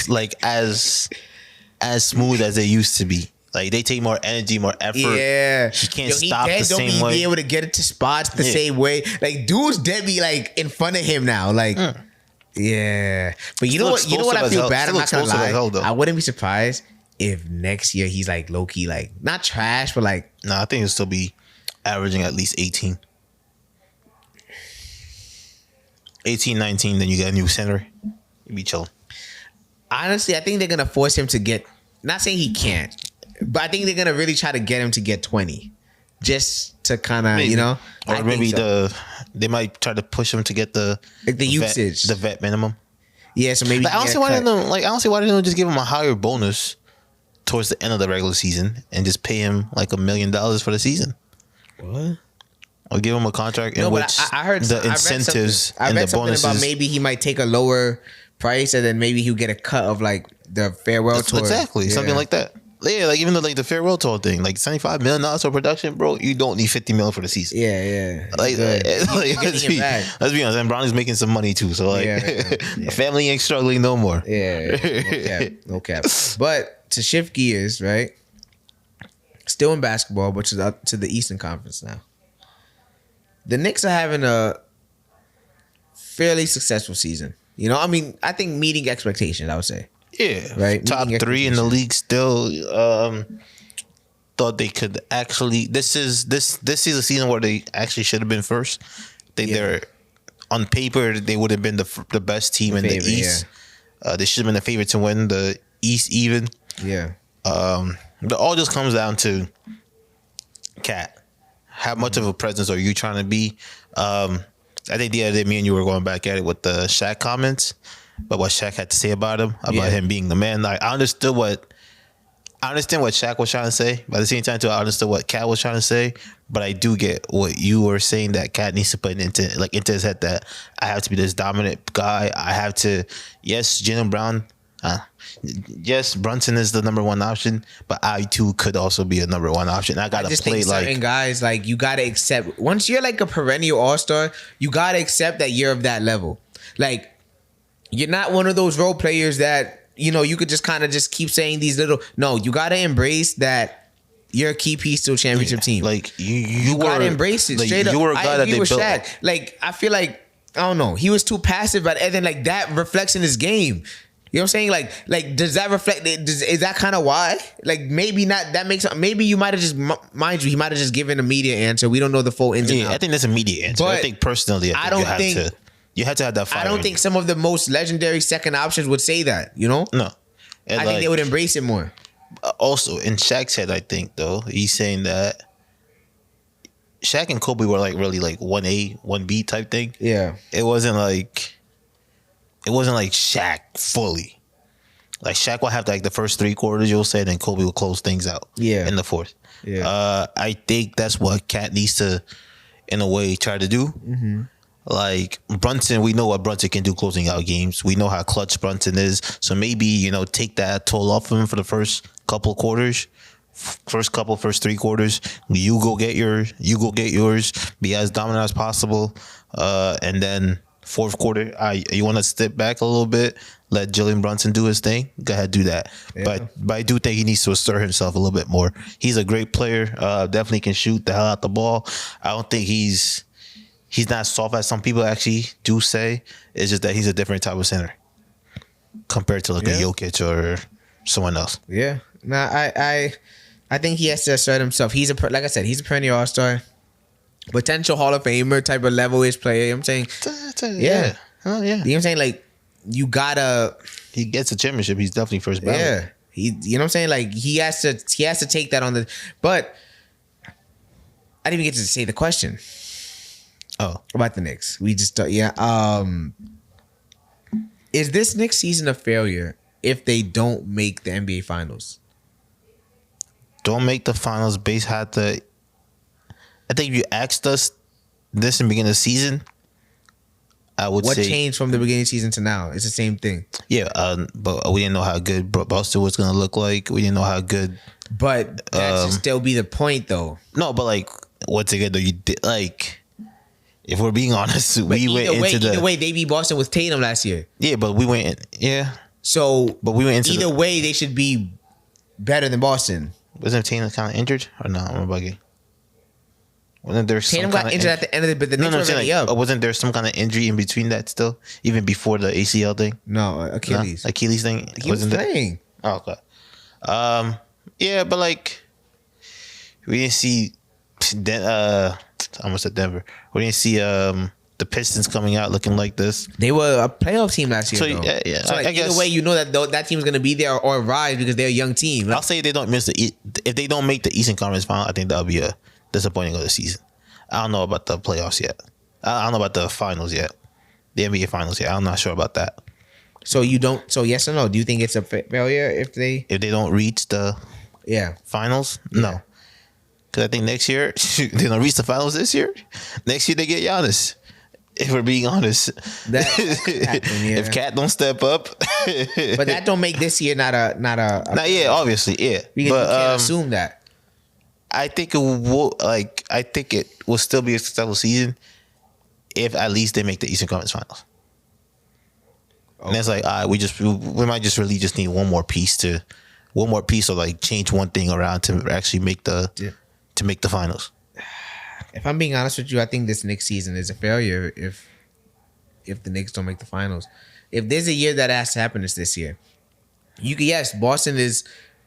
B: smooth as they used to be. They take more energy, more effort.
A: Yeah,
B: he can't stop the same way.
A: Be able to get it to spots the same way. Dudes dead be in front of him now. Yeah, but you know what? You know what I feel bad. I'm not gonna lie. I wouldn't be surprised if next year he's low key not trash, but
B: No, I think he'll still be averaging at least 18. 18, 19, then you got a new center. You be chilling.
A: Honestly, I think they're gonna force him to get. Not saying he can't, but I think they're gonna really try to get him to get 20, just to kind of
B: or maybe they might try to push him to get the
A: usage,
B: the vet minimum.
A: Yeah, so maybe
B: I don't see why they don't just give him a higher bonus towards the end of the regular season and just pay him $1 million for the season.
A: What?
B: Or give him a contract in which
A: I heard
B: the incentives
A: I
B: and
A: read
B: the
A: something
B: bonuses.
A: about maybe he might take a lower price and then maybe he'll get a cut of the farewell tour.
B: Exactly, something like that. Yeah, even the farewell tour thing, $75 million for production, bro. You don't need $50 million for the season.
A: Yeah.
B: Let's be honest, and Brownie's making some money too. So the family ain't struggling no more.
A: Yeah, no cap. But to shift gears, right? Still in basketball, but to the Eastern Conference now. The Knicks are having a fairly successful season. I think meeting expectations, I would say.
B: Yeah,
A: right.
B: Top 3 in the league still. Thought they could actually. This is a season where they actually should have been first. They're on paper they would have been the best team in the East. Yeah. They should have been the favorite to win the East even.
A: Yeah.
B: But all just comes down to Cat. How much of a presence are you trying to be? I think the other day me and you were going back at it with the Shaq comments, but what Shaq had to say about him, him being the man. I understand what Shaq was trying to say, but at the same time too, I understood what Cat was trying to say. But I do get what you were saying, that Cat needs to put into his head that I have to be this dominant guy. I have to. Yes, Jaylen Brown Yes, Brunson is the number one option, but I too could also be a number one option. I gotta
A: just
B: play
A: think certain guys, like, you gotta accept, once you're like a perennial all-star, you gotta accept that you're of that level. Like, you're not one of those role players that, you know, you could just kind of just keep saying these little. No, you gotta embrace that you're a key piece to a championship team.
B: Like you
A: gotta
B: were,
A: embrace it
B: like,
A: straight up.
B: You were a guy
A: I
B: that
A: agree
B: they
A: with
B: built.
A: Shaq. Like, I feel like, I don't know, he was too passive, but and then like that reflects in his game. You know what I'm saying? Like does that reflect? Is that kind of why? Like, maybe not. That makes, maybe you might have just, mind you, he might have just given a media answer. We don't know the full ins and outs.
B: I think that's a media answer.
A: But
B: I think personally, I think you have to have that fire.
A: I don't think some of the most legendary second options would say that. You know?
B: No. And
A: I think they would embrace it more.
B: Also, in Shaq's head, I think though, he's saying that Shaq and Kobe were like really like 1A, 1B type thing.
A: Yeah.
B: It wasn't like Shaq fully. Like, Shaq will have like the first 3 quarters, you'll say, then Kobe will close things out.
A: Yeah.
B: In the fourth.
A: Yeah.
B: I think that's what Cat needs to, in a way, try to do.
A: Mm-hmm.
B: Like, Brunson, we know what Brunson can do closing out games. We know how clutch Brunson is. So maybe, you know, take that toll off of him for the first couple quarters. First 3 quarters. You go get yours. Be as dominant as possible. And then fourth quarter, you want to step back a little bit, let Jalen Brunson do his thing. Go ahead, do that. Yeah. But I do think he needs to assert himself a little bit more. He's a great player. Definitely can shoot the hell out the ball. I don't think he's not soft as some people actually do say. It's just that he's a different type of center compared to like a Jokic or someone else. Yeah.
A: Nah, I think he has to assert himself. He's like I said, he's a perennial all-star, potential Hall of Famer type of level-ish player. You know what I'm saying?
B: Yeah. Oh, yeah.
A: You know what I'm saying? Like, you gotta.
B: He gets a championship. He's definitely first ballot.
A: Yeah. You know what I'm saying? Like, he has to take that on the. But I didn't even get to say the question.
B: Oh,
A: about the Knicks. We just is this Knicks season a failure if they don't make the NBA Finals?
B: Don't make the finals. Base had to. I think if you asked us this in the beginning of the season, I would say.
A: What changed from the beginning of the season to now? It's the same thing.
B: Yeah, but we didn't know how good Boston was going to look like. We didn't know how good.
A: But that should still be the point, though.
B: No, but like, once again, though, you did, like, if we're being honest,
A: but either way, they beat Boston with Tatum last year.
B: Yeah, but we went. Yeah.
A: So,
B: but we went into
A: either way, they should be better than Boston.
B: Wasn't Tatum kind of injured or no? I'm bugging. Wasn't there
A: Tatum got injured at the end of it, but the Knicks were already up.
B: Wasn't there some kind of injury in between that still, even before the ACL thing?
A: No, Achilles.
B: No? Achilles thing.
A: He was playing.
B: Oh, okay. Yeah, but like, we didn't see. I almost said Denver. We didn't see the Pistons coming out looking like this.
A: They were a playoff team last year.
B: So
A: though.
B: yeah.
A: So like, either way, you know that team's gonna be there or rise because they're a young team. Like,
B: I'll say they don't miss if they don't make the Eastern Conference Final, I think that'll be a disappointing of the season. I don't know about the playoffs yet. I don't know about the finals yet. The NBA Finals yet. I'm not sure about that.
A: So you don't. So yes or no? Do you think it's a failure if they
B: don't reach the finals?
A: Yeah.
B: No. Because I think next year they don't reach the finals this year. Next year they get Giannis. If we're being honest,
A: that happen, yeah.
B: If Cat don't step up,
A: but that don't make this year not
B: obviously, yeah.
A: Because you can't assume that.
B: I think it will. Like, I think it will still be a successful season if at least they make the Eastern Conference Finals. Okay. And it's like, we might just really just need one more piece or like change one thing around to actually make to make the finals.
A: If I'm being honest with you, I think this Knicks season is a failure if the Knicks don't make the finals. If there's a year that has to happen, it's this year. Yes, Boston is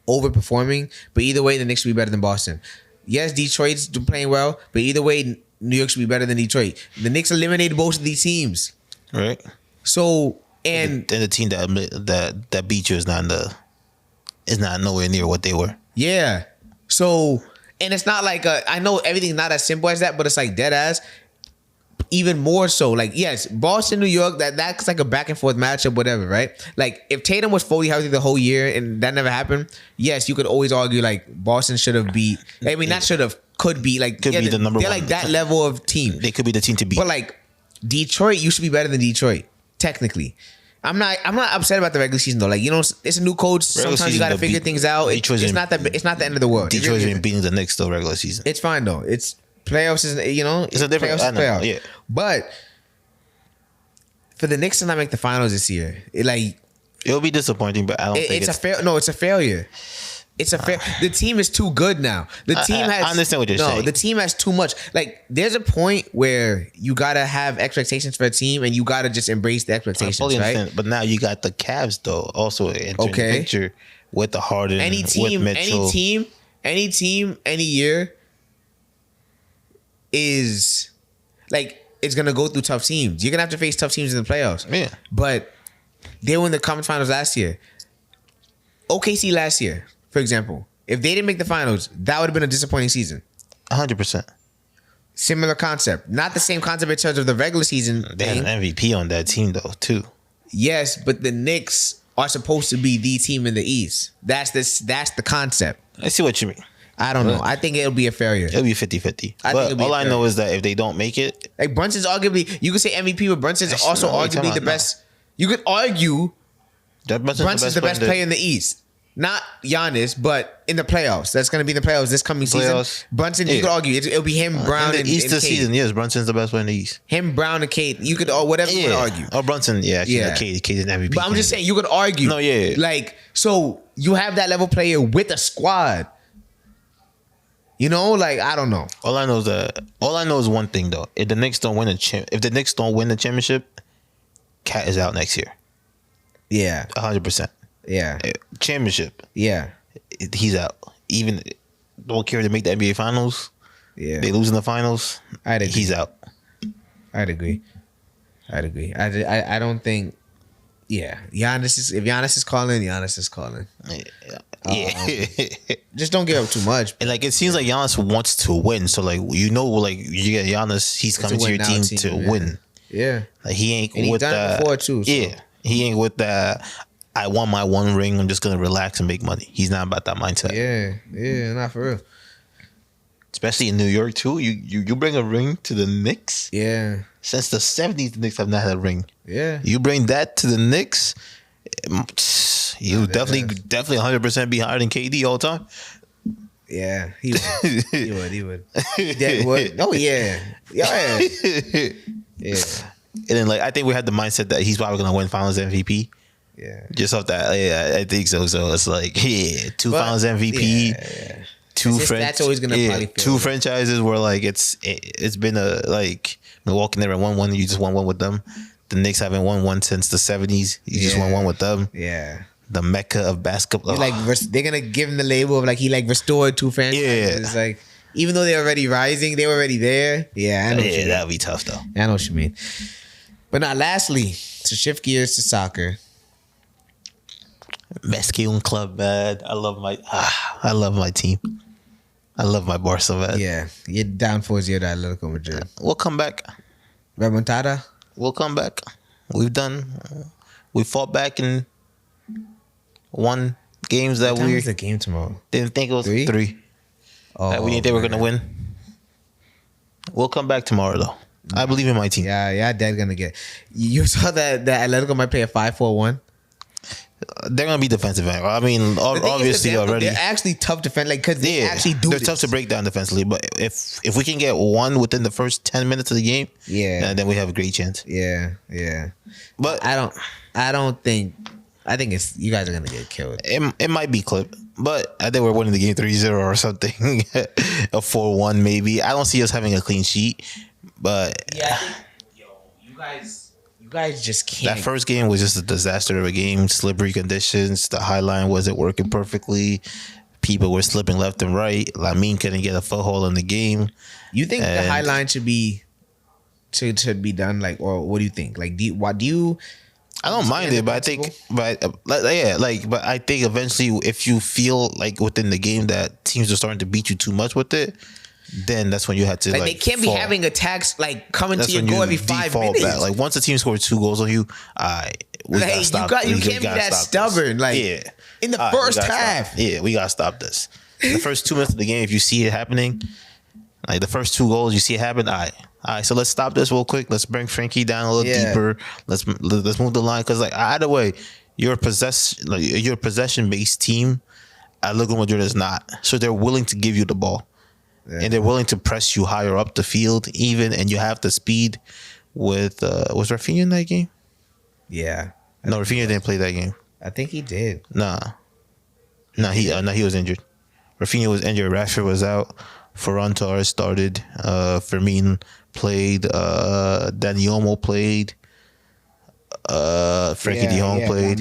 A: overperforming, but either way, the Knicks should be better than Boston. Yes, Detroit's playing well, but either way, New York should be better than Detroit. The Knicks eliminated both of these teams.
B: Right.
A: So, and
B: the team that beat you is not nowhere near what they were.
A: Yeah. So, and it's not like I know everything's not as simple as that, but it's like dead ass. Even more so, like, yes, Boston, New York, that's like a back and forth matchup, whatever, right? Like, if Tatum was fully healthy the whole year and that never happened, yes, you could always argue like Boston should have beat. I mean, not should have, could be like
B: be the number
A: they're
B: one.
A: Like that level of team.
B: They could be the team to beat.
A: But like Detroit, you should be better than Detroit technically. I'm not upset about the regular season though. Like, you know, it's a new coach.
B: Regular
A: Sometimes you got to
B: season,
A: figure things out. It's not the end of the world.
B: Detroit's been beating the Knicks though regular season.
A: It's fine though. It's playoffs is, you know,
B: It's a different
A: playoffs.
B: yeah.
A: But for the Knicks to not make the finals this year,
B: It'll be disappointing, but I don't think it's
A: it's a failure. It's a fair. The team is too good now. The team has.
B: I understand what you're saying.
A: No, the team has too much. Like, there's a point where you gotta have expectations for a team, and you gotta just embrace the expectations,
B: fully
A: right?
B: understand. But now you got the Cavs though, also entering the picture with the Harden, with Mitchell.
A: any team, any year is like it's gonna go through tough teams. You're gonna have to face tough teams in the playoffs.
B: Yeah,
A: but they were in the conference finals last year. OKC last year, for example, if they didn't make the finals, that would have been a disappointing season.
B: 100%.
A: Similar concept. Not the same concept in terms of the regular season.
B: They had an MVP on that team though, too.
A: Yes, but the Knicks are supposed to be the team in the East. That's the concept.
B: I see what you mean.
A: I don't know. I think it'll be a failure.
B: It'll be 50-50. But all I know is that if they don't make it,
A: like, Brunson's arguably, you could say MVP, but Brunson's also arguably the best. You could argue Brunson's the best player in the East. Not Giannis, but in the playoffs. That's going to be in the playoffs this coming season. Brunson, you could argue. It'll be him, Brown,
B: in the East this
A: Cade.
B: season, yes, Brunson's the best player in the East.
A: Him, Brown, and Cade. You could, or whatever you want to argue.
B: Oh, Brunson, Cade is an MVP.
A: But I'm just saying, you could argue.
B: No, yeah.
A: Like, so you have that level player with a squad. You know, like, I don't know.
B: All I know is one thing though. If the Knicks don't win the championship, Cat is out next year.
A: Yeah.
B: 100%.
A: Yeah.
B: Championship.
A: Yeah.
B: He's out. Even don't care if they make the NBA finals.
A: Yeah.
B: They lose in the finals.
A: I'd agree.
B: He's out.
A: I'd agree. I don't think. Yeah. If Giannis is calling, Giannis is calling.
B: Yeah.
A: Just don't give up too much.
B: And like, it seems like Giannis wants to win. So like, you get Giannis, he's coming to your team to win.
A: Yeah.
B: Like, he ain't
A: and
B: with
A: he's done
B: that.
A: it before too. So.
B: Yeah. He ain't with that. I won my one ring. I'm just gonna relax and make money. He's not about that mindset.
A: Yeah, not for real.
B: Especially in New York too. You bring a ring to the Knicks.
A: Yeah.
B: Since the 70s, the Knicks have not had a ring.
A: Yeah.
B: You bring that to the Knicks, you definitely 100% be higher than KD all the time.
A: Yeah, he would. he would. That would. Oh yeah. Yeah.
B: And then, like, I think we had the mindset that he's probably gonna win Finals MVP.
A: Yeah.
B: Just off that, yeah, I think so. So it's like, Finals MVP.
A: Yeah.
B: That's
A: always gonna probably feel
B: two franchises where like it's been a like Milwaukee never won one. You just won one with them. The Knicks haven't won one since the 70s. You just won one with them.
A: Yeah.
B: The mecca of basketball.
A: Like, they're gonna give him the label of like he like restored two franchises. It's like, even though they're already rising, they were already there. Yeah, I know.
B: Yeah, that'd be tough though.
A: I know what you mean. But now, lastly, to shift gears to soccer.
B: Mexican club, man. I love my team. I love my Barca, man.
A: Yeah, you're down 4-0 to Atletico Madrid.
B: We'll come back.
A: Remontada?
B: We'll come back. We fought back and won games that
A: What time
B: we
A: is the game tomorrow?
B: didn't think it was 3.
A: Oh,
B: We didn't think we were going to win. We'll come back tomorrow, though. I believe in my team.
A: Yeah, Dad's gonna get. You saw that Atletico might play a 5-4-1.
B: They're going to be defensive. I mean, obviously already.
A: They're actually tough defense, like, because they actually do.
B: They're tough to break down defensively, but if we can get one within the first 10 minutes of the game, then we have a great chance.
A: Yeah.
B: But
A: I don't think. I think you guys are gonna get killed.
B: It might be clipped, but I think we're winning the game 3-0 or something, a 4-1 maybe. I don't see us having a clean sheet, but
A: yeah, you guys just can't.
B: That first game was just a disaster of a game. Slippery conditions. The high line wasn't working perfectly. People were slipping left and right. Lamine couldn't get a foothold in the game.
A: You think the high line should be done, like, or what do you think? Like, do you?
B: I don't mind it, but I think, but I think eventually, if you feel like within the game that teams are starting to beat you too much with it, then that's when you have to
A: like they can't be having attacks like coming to your goal every 5 minutes.
B: Back. Like, once the team scores 2 goals on you, we gotta stop.
A: You can't be that stubborn. Like, in the first half,
B: we gotta stop this. In the first 2 minutes of the game, if you see it happening, Like the first 2 goals, you see it happen. All right. So let's stop this real quick. Let's bring Frankie down a little deeper. Let's move the line because like either way, you're a possession based team. Atletico Madrid is not, so they're willing to give you the ball, and they're willing to press you higher up the field, and you have the speed. With was Rafinha in that game?
A: Yeah.
B: No, Rafinha didn't play that game.
A: I think he did.
B: Nah, he was injured. Rafinha was injured. Rashford was out. Ferran Torres started. Firmino played. Dani Olmo played. Frankie de Jong played.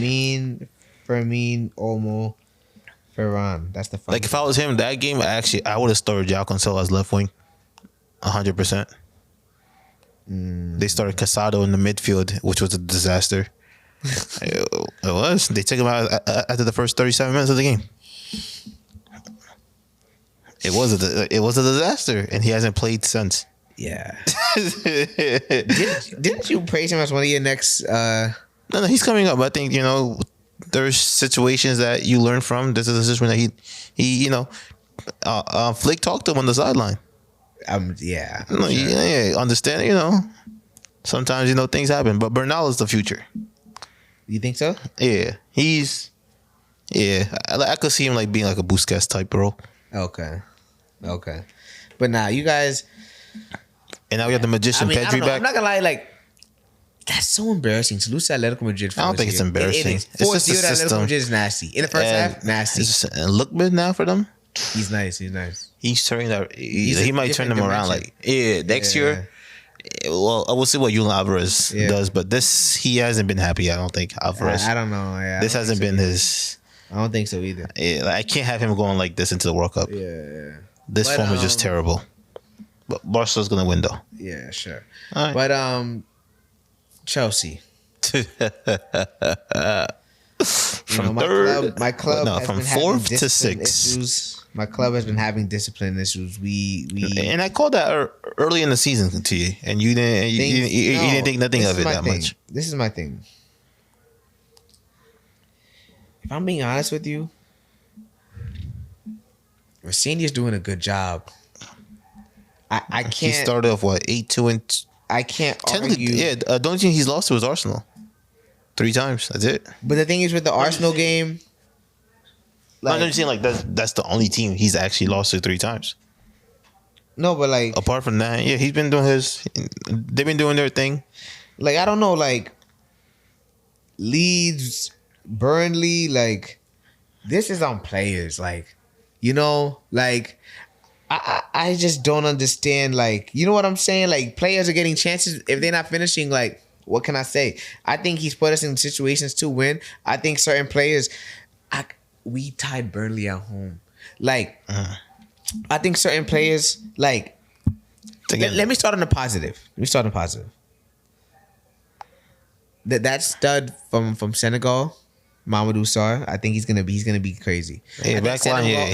A: Firmino, Olmo, Ferran. That's the fun.
B: Like if I was him that game, I would have started João Cancelo as left wing, 100%. They started Casado in the midfield, which was a disaster. It was. They took him out after the first 37 minutes of the game. It was a disaster, and he hasn't played since.
A: Yeah. Didn't you praise him as one of your next?
B: No, he's coming up. I think there's situations that you learn from. This is a situation that Flick talked to him on the sideline.
A: Yeah.
B: No, sure. Yeah, understand. Sometimes things happen, but Bernal is the future.
A: You think so?
B: Yeah, I could see him like being like a Busquets type role.
A: Okay. But now you guys,
B: and now we have the magician Pedri back.
A: I'm not gonna lie, like that's so embarrassing to lose to Atletico Madrid.
B: I don't think it's embarrassing.
A: It's just the system. Atletico Madrid is nasty in the first half. Nasty.
B: And look good now for them.
A: He's nice.
B: He's turning that. He might turn them around. Like next year. Well, I will see what Julian Alvarez does, but he hasn't been happy. I don't think Alvarez.
A: I don't know. Yeah,
B: this hasn't been his.
A: I don't think so either.
B: Yeah, I can't have him going like this into the World Cup.
A: Yeah.
B: This form is just terrible. But Barcelona's gonna win though.
A: Yeah, sure.
B: Right.
A: But Chelsea.
B: From third,
A: my club has
B: from
A: been
B: fourth
A: having
B: to sixth.
A: Issues. My club has been having discipline issues.
B: And I called that early in the season to you, and you didn't think nothing of it that much.
A: This is my thing. If I'm being honest with you, Rossini's doing a good job. I can't.
B: He started off 8-2 and.
A: I can't argue.
B: Yeah, don't you think he's lost to his Arsenal 3 times? That's it.
A: But the thing is, with the Arsenal game,
B: I'm just saying, like that's the only team he's actually lost to 3 times.
A: No, but like
B: apart from that, yeah, he's been doing his. They've been doing their thing.
A: Like I don't know, like Leeds, Burnley, like this is on players, like like. I just don't understand, like, you know what I'm saying? Like, players are getting chances. If they're not finishing, like, what can I say? I think he's put us in situations to win. I think certain players, we tied Burnley at home. Like, I think certain players, like, let me start on the positive. That stud from Senegal, Mamadou Sarr, I think he's gonna be crazy.
B: Yeah,
A: I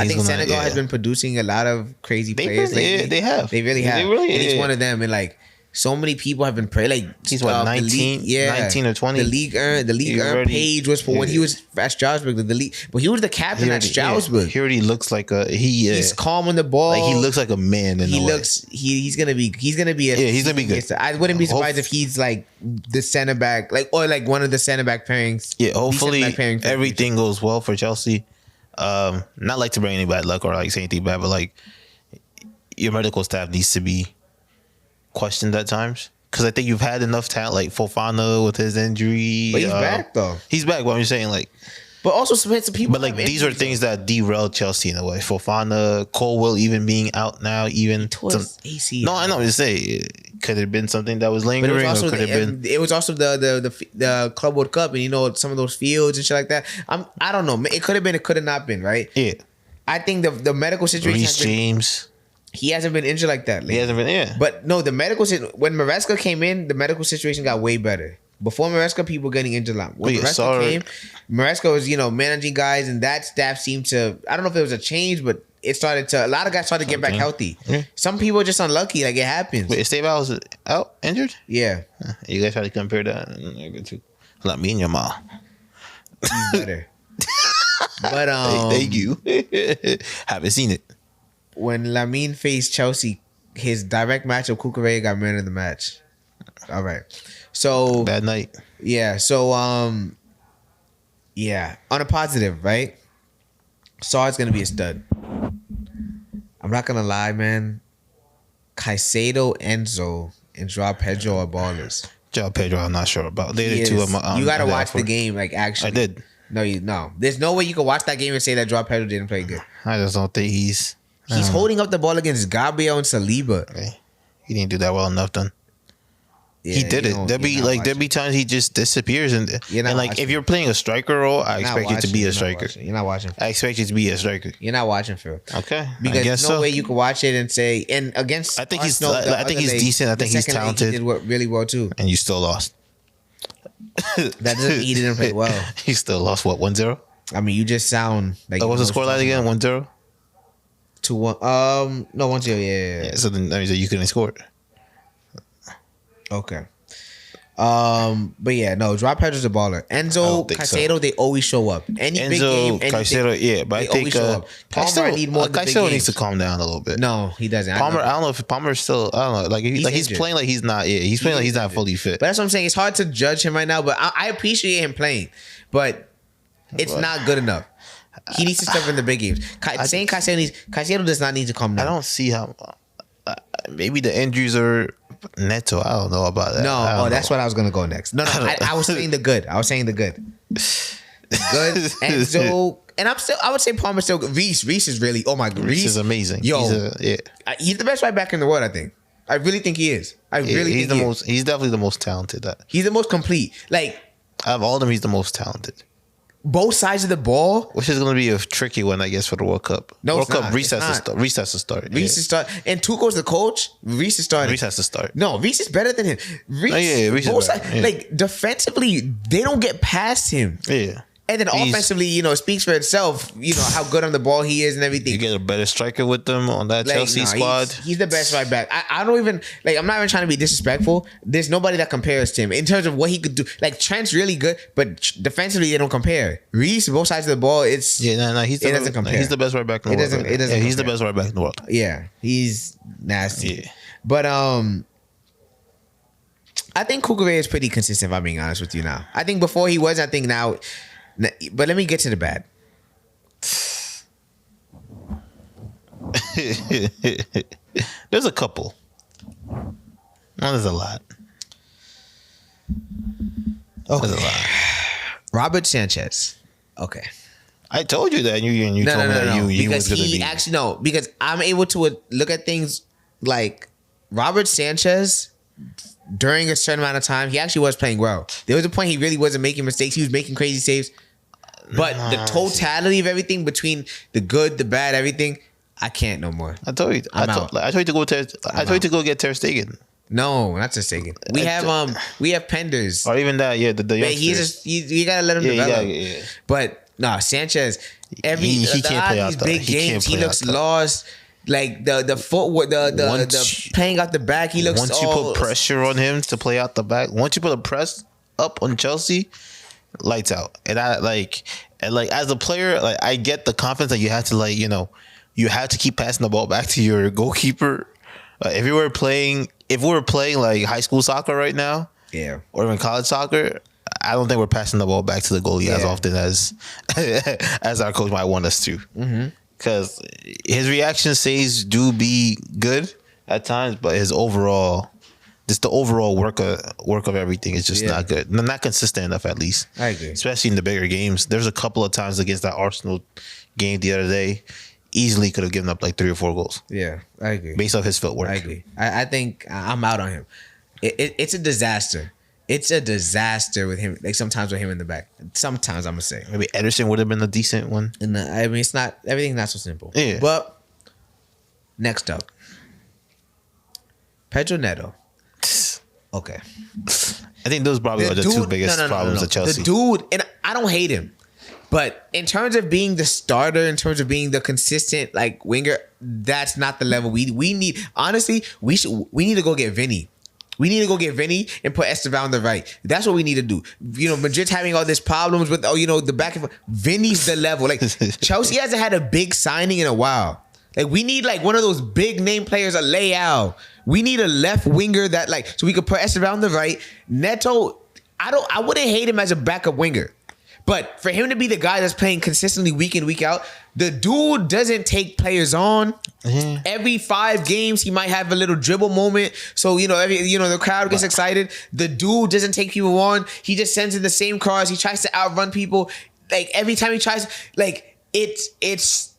A: think Senegal has been producing a lot of crazy players lately.
B: They have.
A: They really have. And he's one of them. And like so many people have been praying. Like
B: he's 19, 19 or 20.
A: The league earned page was for when he was at Strasbourg. The league, but he was the captain at Strasbourg.
B: He already looks like he's
A: calm on the ball.
B: Like he looks like a man.
A: He's gonna be he's gonna be good. I wouldn't be surprised if he's like the center back, or one of the center back pairings.
B: Yeah, hopefully everything goes well for Chelsea. Not like to bring any bad luck or like say anything bad, but like your medical staff needs to be questioned at times, because I think you've had enough talent, like Fofana with his injury.
A: But he's back though.
B: He's back. What I'm saying, like,
A: but also some people.
B: But like these are things that derailed Chelsea in a way. Fofana, Colwell even being out now, even
A: AC.
B: No, I know. Just say, could it have been something that was lingering, or could it have been?
A: It was also the Club World Cup, and some of those fields and shit like that. I don't know. It could have been. It could have not been. Right.
B: Yeah.
A: I think the medical situation.
B: Reece James.
A: He hasn't been injured like that lately.
B: He hasn't been, yeah.
A: But no, when Maresca came in, the medical situation got way better. Before Maresca, people were getting injured a lot. When Maresca came, Maresca was, managing guys, and that staff seemed to, I don't know if it was a change, but it started to, a lot of guys started to get back healthy. Yeah. Some people are just unlucky, like it happens.
B: Wait, Steeve was out, injured?
A: Yeah.
B: You guys try to compare that? Like me and your mom.
A: He's better. But
B: thank you. Haven't seen it.
A: When Lamine faced Chelsea his direct match of Kukurea got man of the match. All right. So
B: Bad night.
A: yeah. So yeah. On a positive, right? Sar's gonna be a stud. I'm not gonna lie, man. Caicedo, Enzo, and Joao Pedro are ballers.
B: Joao Pedro, I'm not sure about. They
A: He
B: the two
A: is.
B: of my.
A: You gotta watch the game, like actually.
B: I did.
A: No. There's no way you can watch that game and say that Joao Pedro didn't play good.
B: I just don't think he's
A: Holding up the ball against Gabriel and Saliba.
B: okay. He didn't do that well enough then.
A: Yeah,
B: He did
A: you
B: it.
A: don't-
B: There'll be
A: you're not
B: like there'll
A: watching.
B: be times he just disappears and
A: You're not
B: like
A: watching.
B: if you're playing a striker role, I
A: You're not
B: expect you to
A: watching.
B: be
A: You're
B: a
A: not
B: striker.
A: watching. You're not watching.
B: I expect you to be a striker.
A: You're not watching, Phil.
B: Okay,
A: Because
B: I guess
A: there's no
B: so.
A: way you can watch it and say, and against
B: I think he's-
A: Arsenal, the
B: I think
A: other
B: he's
A: leg,
B: decent. I
A: the
B: think he's
A: second leg,
B: talented.
A: He did really well too.
B: And you still lost.
A: That doesn't mean he didn't play well.
B: He still lost what 1-0?
A: I mean, you just sound like.
B: What's the scoreline again? 1-0.
A: 2-1. No, 1-0. Yeah.
B: Yeah, so then that means that you couldn't score it.
A: Okay. But yeah, no. Joao Pedro's a baller.
B: I
A: Enzo,
B: don't think so.
A: Caicedo, they always show up. Any big game,
B: Enzo,
A: anything,
B: Caicedo, yeah, but I
A: they
B: think
A: always show up. Palmer, I need more of the big
B: Caicedo needs
A: games.
B: to calm down a little bit.
A: No, he doesn't.
B: Palmer, I don't know if Palmer's still. I don't know. Like he's
A: injured.
B: playing like he's not. Yeah, he's playing like he's not fully fit.
A: But that's what I'm saying. It's hard to judge him right now. But I appreciate him playing, but it's not good enough. He needs to step in the big games. Caicedo does not need to calm
B: I
A: down.
B: don't see how. Maybe the injuries are Neto. I don't know about that.
A: No, that's what I was gonna go next. No, I was saying the good. I was saying the good. The good Enzo, and I would say Palmer still. Reese is really. Oh my god,
B: Reece is amazing.
A: Yo,
B: He's
A: he's the best right back in the world. I think. I really think he is.
B: he's the most. He's definitely the most talented.
A: He's the most complete. Like
B: Out of all of them, he's the most talented.
A: both sides of the ball.
B: Which is going to be a tricky one, I guess, for the World Cup.
A: No,
B: World
A: it's
B: Cup
A: not.
B: Reece
A: It's
B: has
A: not.
B: to start. Reece has to start.
A: Reese is start, and Tuchel's the coach. Reese is starting.
B: Reece has to start.
A: No, Reese is better than him. Reese,
B: Reece is
A: both
B: better,
A: sides,
B: yeah.
A: like defensively, they don't get past him.
B: Yeah.
A: And then
B: He's-
A: offensively, it speaks for itself. How good on the ball he is and everything.
B: You get a better striker with them on that
A: Like,
B: Chelsea
A: nah,
B: squad.
A: He's the best right back. I don't even I'm not even trying to be disrespectful. There's nobody that compares to him in terms of what he could do. Like Trent's really good, but defensively they don't compare. Reese, both sides of the ball, it's
B: Yeah, no, he's
A: It doesn't compare.
B: He's the best right back in the
A: It
B: world.
A: doesn't-
B: right
A: it
B: now.
A: doesn't
B: Yeah, he's the
A: compare.
B: best right back in the world.
A: yeah, he's nasty.
B: Yeah.
A: But I think Kukurea is pretty consistent. If I'm being honest with you now, I think before he was. I think now. But let me get to the bad.
B: There's a couple. No, there's a lot.
A: Okay.
B: There's a lot.
A: Robert Sanchez. Okay.
B: I told you that, and you
A: No,
B: told me that you
A: because
B: was gonna
A: he
B: be.
A: actually no, because I'm able to look at things like Robert Sanchez during a certain amount of time. He actually was playing well. There was a point he really wasn't making mistakes. He was making crazy saves, but the totality of everything between the good, the bad, everything, I can't no more.
B: I told you. I
A: I'm
B: told
A: out.
B: you to go. I told you to go get Ter Stegen,
A: No, not just saying. We have Penders.
B: or even that. Yeah, the
A: But
B: youngsters.
A: you gotta let him
B: Yeah, you
A: develop.
B: gotta- yeah.
A: But no, Sanchez.
B: He can't play out
A: these
B: the-
A: big
B: he can't
A: games, he
B: play
A: looks
B: out the-
A: lost. Like the footwork, the
B: Once-
A: playing out the back, he looks.
B: Once you put pressure on him to play out the back, once you put a press up on Chelsea, lights out. And as a player, like I get the confidence that you have to you have to keep passing the ball back to your goalkeeper. If we were playing like high school soccer right now,
A: yeah,
B: or even college soccer, I don't think we're passing the ball back to the goalie as
A: Yeah.
B: often as as our coach might want us to. Because his reaction saves do be good at times, but his overall, just the overall work of everything is just not good. Not consistent enough, at least.
A: I agree.
B: Especially in the bigger games. There's a couple of times against that Arsenal game the other day, easily could have given up like 3 or 4 goals
A: Yeah, I agree.
B: based off his footwork.
A: I agree. I think I'm out on him. It's a disaster. It's a disaster with him. Like sometimes with him in the back. Sometimes I'm gonna say.
B: Maybe Ederson would have been a decent one.
A: And I mean, it's not everything's not so simple.
B: Yeah.
A: But next up, Pedro Neto. Okay.
B: I think those probably are the two biggest problems of Chelsea.
A: The dude, and I don't hate him, but in terms of being the starter, in terms of being the consistent like winger, that's not the level we need. Honestly, we need to go get Vinny. We need to go get Vinny and put Esteban on the right. That's what we need to do. Madrid's having all these problems with the back and forth. Vinny's the level. Like Chelsea hasn't had a big signing in a while. Like we need like one of those big name players, a Leao. We need a left winger that like so we could put Esteban on the right. Neto, I wouldn't hate him as a backup winger. But for him to be the guy that's playing consistently week in, week out, the dude doesn't take players on. Mm-hmm. Every 5 games, he might have a little dribble moment. So, the crowd gets excited. The dude doesn't take people on. He just sends in the same cars. He tries to outrun people. Like, every time he tries, like, it's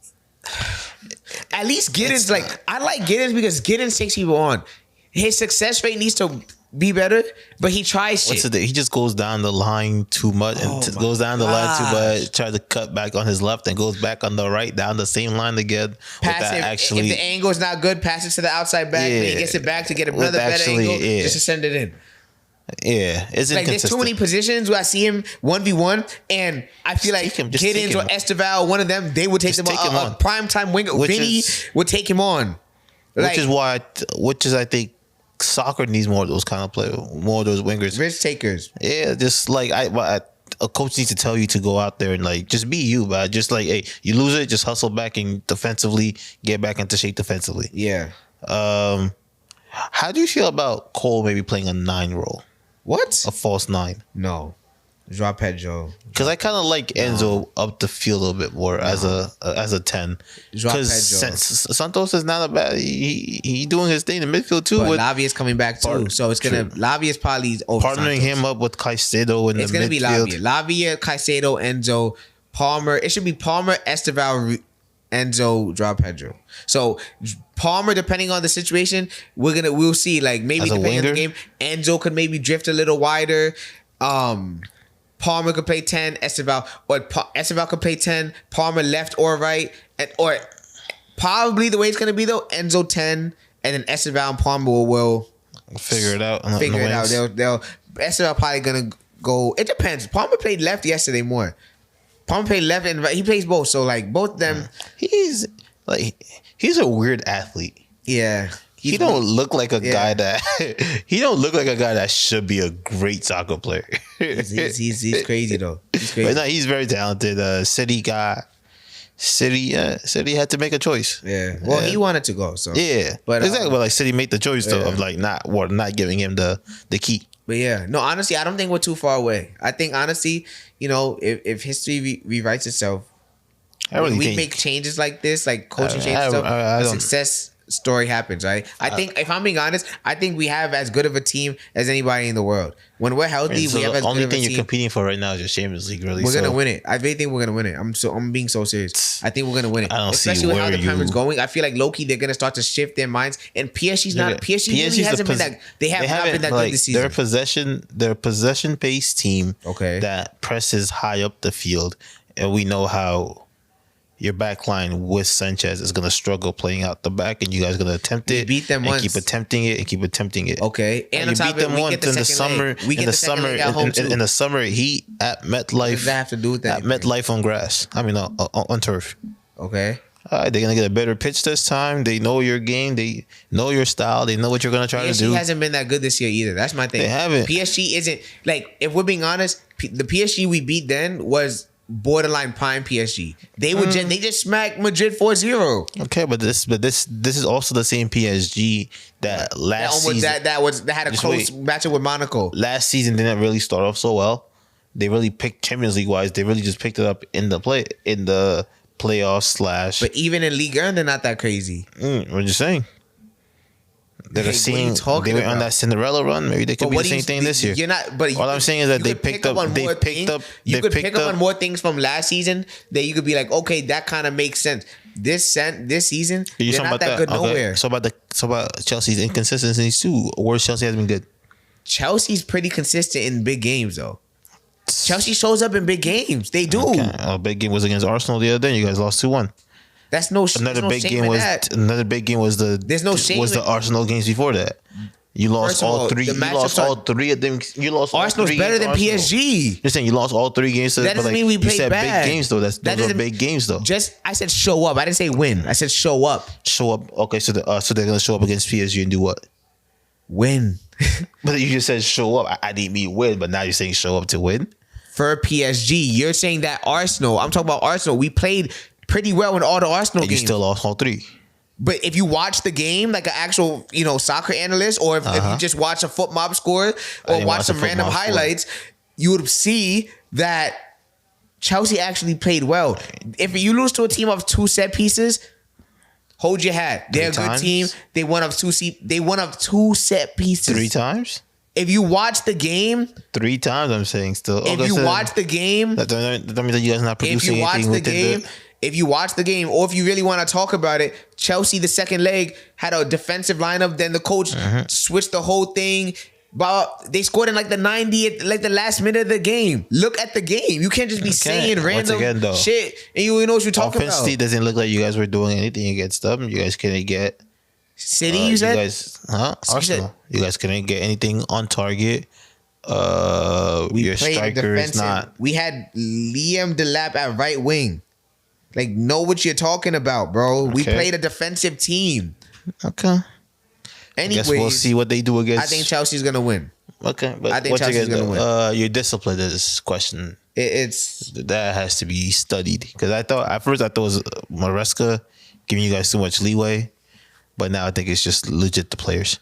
A: at least Giddens, like, I like Giddens because Giddens takes people on. His success rate needs to be better, but he tries shit.
B: He just goes down the line too much and goes down the line too much, tries to cut back on his left and goes back on the right, down the same line again.
A: Pass it. If the angle is not good, pass it to the outside back. Then he gets it back to get another better angle just to send it in.
B: Yeah, it's
A: like there's too many positions where I see him 1v1, and I feel like Giddens or Esteval, one of them, they would take him on. Prime time winger, Vinny would take him on.
B: Which is I think soccer needs more of those kind of players, more of those wingers,
A: risk takers.
B: Yeah, just like a coach needs to tell you to go out there and like just be you, but just like, hey, you lose it, just hustle back and defensively get back into shape defensively.
A: Yeah.
B: How do you feel about Cole maybe playing a 9 role?
A: What?
B: A false 9?
A: No. Joao Pedro.
B: Because I kind of like Enzo up the field a little bit more as a 10. Because Santos is not a bad. He doing his thing in the midfield too.
A: But Lavia is coming back too, so it's gonna Lavia is probably over
B: partnering
A: Santos.
B: him up with Caicedo in the midfield. It's gonna be
A: Lavia, Caicedo, Enzo, Palmer. It should be Palmer, Esteval, Enzo, Joao Pedro. So Palmer, depending on the situation, we'll see. Like maybe depending on the game, Enzo could maybe drift a little wider. Palmer could play 10, Esteval could play 10, Palmer left or right, or probably the way it's gonna be though, Enzo 10, and then Esteval and Palmer will
B: figure it out.
A: They'll Esteval probably gonna go. It depends. Palmer played left yesterday more. Palmer played left and right. He plays both, so like both of them.
B: He's a weird athlete.
A: Yeah.
B: He don't look like a guy that should be a great soccer player.
A: he's crazy though. He's crazy.
B: But no, he's very talented. City guy. City had to make a choice.
A: Yeah. Well, he wanted to go. So
B: yeah. But exactly. But like City made the choice though of like not giving him the key.
A: But yeah, no. Honestly, I don't think we're too far away. I think honestly, if history rewrites itself, we make changes like this, like coaching changes, success story happens, right? I think if I'm being honest, I think we have as good of a team as anybody in the world. When we're healthy, we have as good of a team. The only thing
B: you're competing for right now is your Champions League, really.
A: We're gonna win it. I really think we're gonna win it. I'm being so serious. I think we're gonna win it. Especially with how the Prem's going. I feel like low-key they're gonna start to shift their minds. And PSG really hasn't been that. They have not been that good this season.
B: They're a possession-based team.
A: Okay.
B: That presses high up the field, and we know how your back line with Sanchez is going to struggle playing out the back, and you guys are going to attempt it.
A: Beat them once.
B: Keep attempting it.
A: Okay.
B: And you beat them once in the summer. In the summer, he at MetLife.
A: What does that have to do with that?
B: At MetLife on grass. I mean, on turf.
A: Okay.
B: All right, they're going to get a better pitch this time. They know your game. They know your style. They know what you're going to try to do.
A: PSG hasn't been that good this year either. That's my thing.
B: They haven't.
A: PSG isn't, like, if we're being honest, the PSG we beat then was borderline prime PSG. They just smacked Madrid 4-0.
B: Okay, but this is also the same PSG that last season
A: that had a close matchup with Monaco.
B: Last season didn't really start off so well. They really picked Champions League wise. They really just picked it up in the playoffs /
A: But even in Ligue 1, they're not that crazy.
B: We're just saying. They were on that Cinderella run. Maybe they could be the same thing this year.
A: You're not. But
B: all I'm saying is that they picked up
A: on more things from last season that you could be like, okay, that kind of makes sense. This season, they're not that good nowhere.
B: So about Chelsea's inconsistencies too. Where's Chelsea has been good?
A: Chelsea's pretty consistent in big games though. Chelsea shows up in big games. They do.
B: Okay. A big game was against Arsenal the other day. You guys lost 2-1.
A: That's no.
B: Another big game was the.
A: There's no shame.
B: Was the Arsenal games before that? You lost all 3. You lost all 3 of them. You lost.
A: Arsenal's better than PSG.
B: You're saying you lost all 3 games.
A: That doesn't mean we played bad.
B: Big games though. Those are big games though.
A: I said show up. I didn't say win. I said show up.
B: Show up. Okay, so they're gonna show up against PSG and do what?
A: Win.
B: But you just said show up. I didn't mean win. But now you're saying show up to win.
A: For PSG, you're saying that Arsenal. I'm talking about Arsenal. We played pretty well in all the Arsenal games.
B: You still lost all 3.
A: But if you watch the game like an actual, soccer analyst, or if you just watch a foot mob score or watch some random highlights, you would see that Chelsea actually played well. If you lose to a team of 2 set pieces, hold your hat. They're a good team. They won up 2 set pieces.
B: 3 times?
A: If you watch the game,
B: 3 times, I'm saying still.
A: If you watch the game,
B: that means that you guys not producing anything.
A: If you watch the game, or if you really want to talk about it, Chelsea, the second leg, had a defensive lineup. Then the coach switched the whole thing. But they scored in like the 90th, like the last minute of the game. Look at the game. You can't just be saying random shit and you know what you're talking about.
B: Offensively, doesn't look like you guys were doing anything against them. You guys couldn't get
A: City. You said
B: Arsenal. You guys couldn't get anything on target. Your striker is not.
A: We had Liam Delap at right wing. Like, know what you're talking about, bro. We played a defensive team.
B: Okay.
A: Anyways,
B: I guess we'll see what they do against.
A: I think Chelsea's gonna win.
B: Okay, but
A: I think Chelsea's gonna win.
B: Your discipline is this question.
A: It's
B: that has to be studied, because at first I thought it was Maresca giving you guys too much leeway, but now I think it's just legit the players.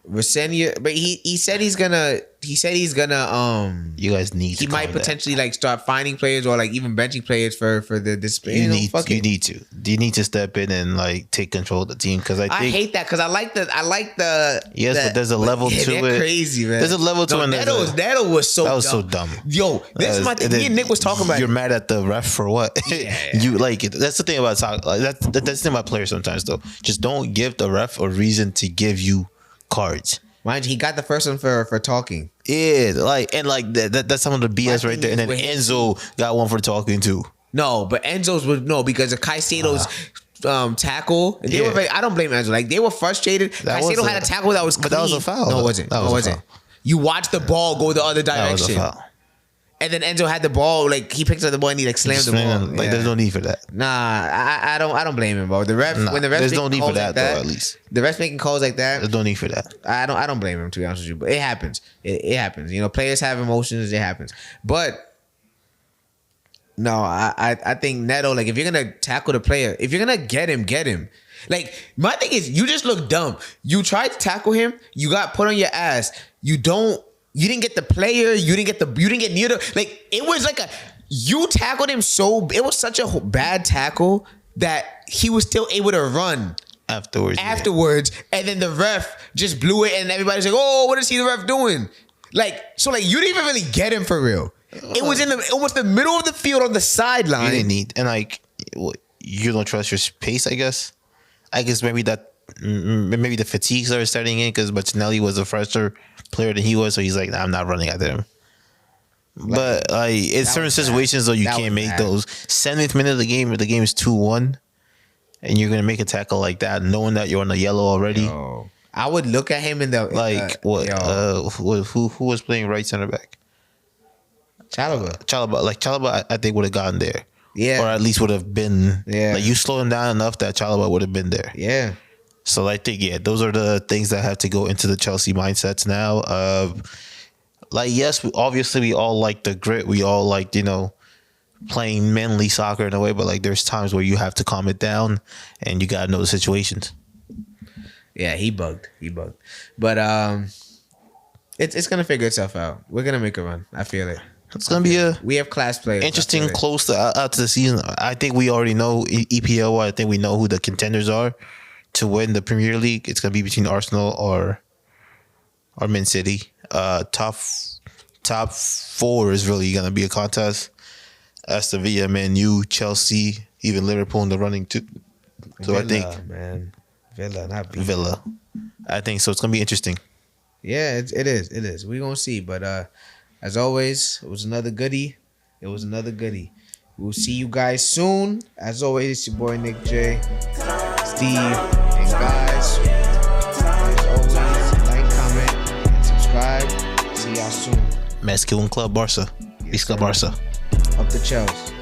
A: Rosenia, but he said he's gonna.
B: You guys need.
A: He might potentially like start finding players or like even benching players for the display.
B: You need to step in and like take control of the team, because I hate
A: that, because I like the.
B: Yes, but there's a level to it.
A: Crazy, man.
B: There's a level to it.
A: That was so dumb. Yo, this is my thing. Me and Nick was talking about.
B: You're mad at the ref for what? Yeah. You like it. That's the thing about soccer. Like, that's the thing about players sometimes though. Just don't give the ref a reason to give you cards.
A: Mind you, he got the first one for talking.
B: Yeah, that's some of the BS right there. And then Enzo got one for talking too.
A: No, but Enzo's was because of Caicedo's tackle. They were I don't blame Enzo. Like, they were frustrated. Caicedo had a tackle that was clean.
B: But that was a foul.
A: No, it wasn't. No, it wasn't. You watched the ball go the other direction.
B: That was a foul.
A: And then Enzo had the ball, like he picked up the ball and he like slammed the ball.
B: Like, there's no need for that.
A: Nah, I don't blame him, bro. The ref, when the ref,
B: there's no need for that, though. At least
A: the ref making calls like that,
B: there's no need for that.
A: I don't blame him, to be honest with you. But it happens. It happens. Players have emotions. It happens. But no, I think Neto, like, if you're gonna tackle the player, if you're gonna get him. Like, my thing is, you just look dumb. You tried to tackle him. You got put on your ass. You didn't get the player. You didn't get near the, like, it was like you tackled him it was such a bad tackle that he was still able to run afterwards. And then the ref just blew it and everybody's like, oh, what is the ref doing? Like, so like, you didn't even really get him for real. It was in almost the middle of the field on the sideline.
B: You didn't need, and like, you don't trust your pace, I guess. Maybe the fatigue started setting in because Martinelli was a fresher player than he was, so he's like, nah, I'm not running after him. But like, in certain situations, though, you can't make those. 7th minute of the game is 2-1, and you're gonna make a tackle like that, knowing that you're on the yellow already.
A: Yo, I would look at him in the
B: who was playing right center back?
A: Chalobah.
B: I think would have gotten there.
A: Yeah.
B: Or at least would have been.
A: Yeah.
B: Like, you slow him down enough that Chalobah would have been there.
A: Yeah.
B: So I think, those are the things that have to go into the Chelsea mindsets now. Yes, obviously we all like the grit. We all like, playing manly soccer in a way, but like, there's times where you have to calm it down and you got to know the situations.
A: Yeah, he bugged. But it's going to figure itself out. We're going to make a run. I feel it.
B: It's going to be
A: we have class players.
B: Interesting close out to the season. I think we already know EPL. I think we know who the contenders are to win the Premier League. It's going to be between Arsenal or Man City. Top 4 is really going to be a contest. Aston Villa, Man U, Chelsea, even Liverpool in the running too. So I think,
A: Villa, not
B: Villa. I think so. It's going to be interesting.
A: Yeah, it is. We're going to see. But as always, it was another goodie. We'll see you guys soon. As always, it's your boy Nick J, Steve, and guys, as always, like, comment, and subscribe. See y'all soon.
B: Masculine Club Barca. Yes, Club Barca.
A: Up the Chelsea.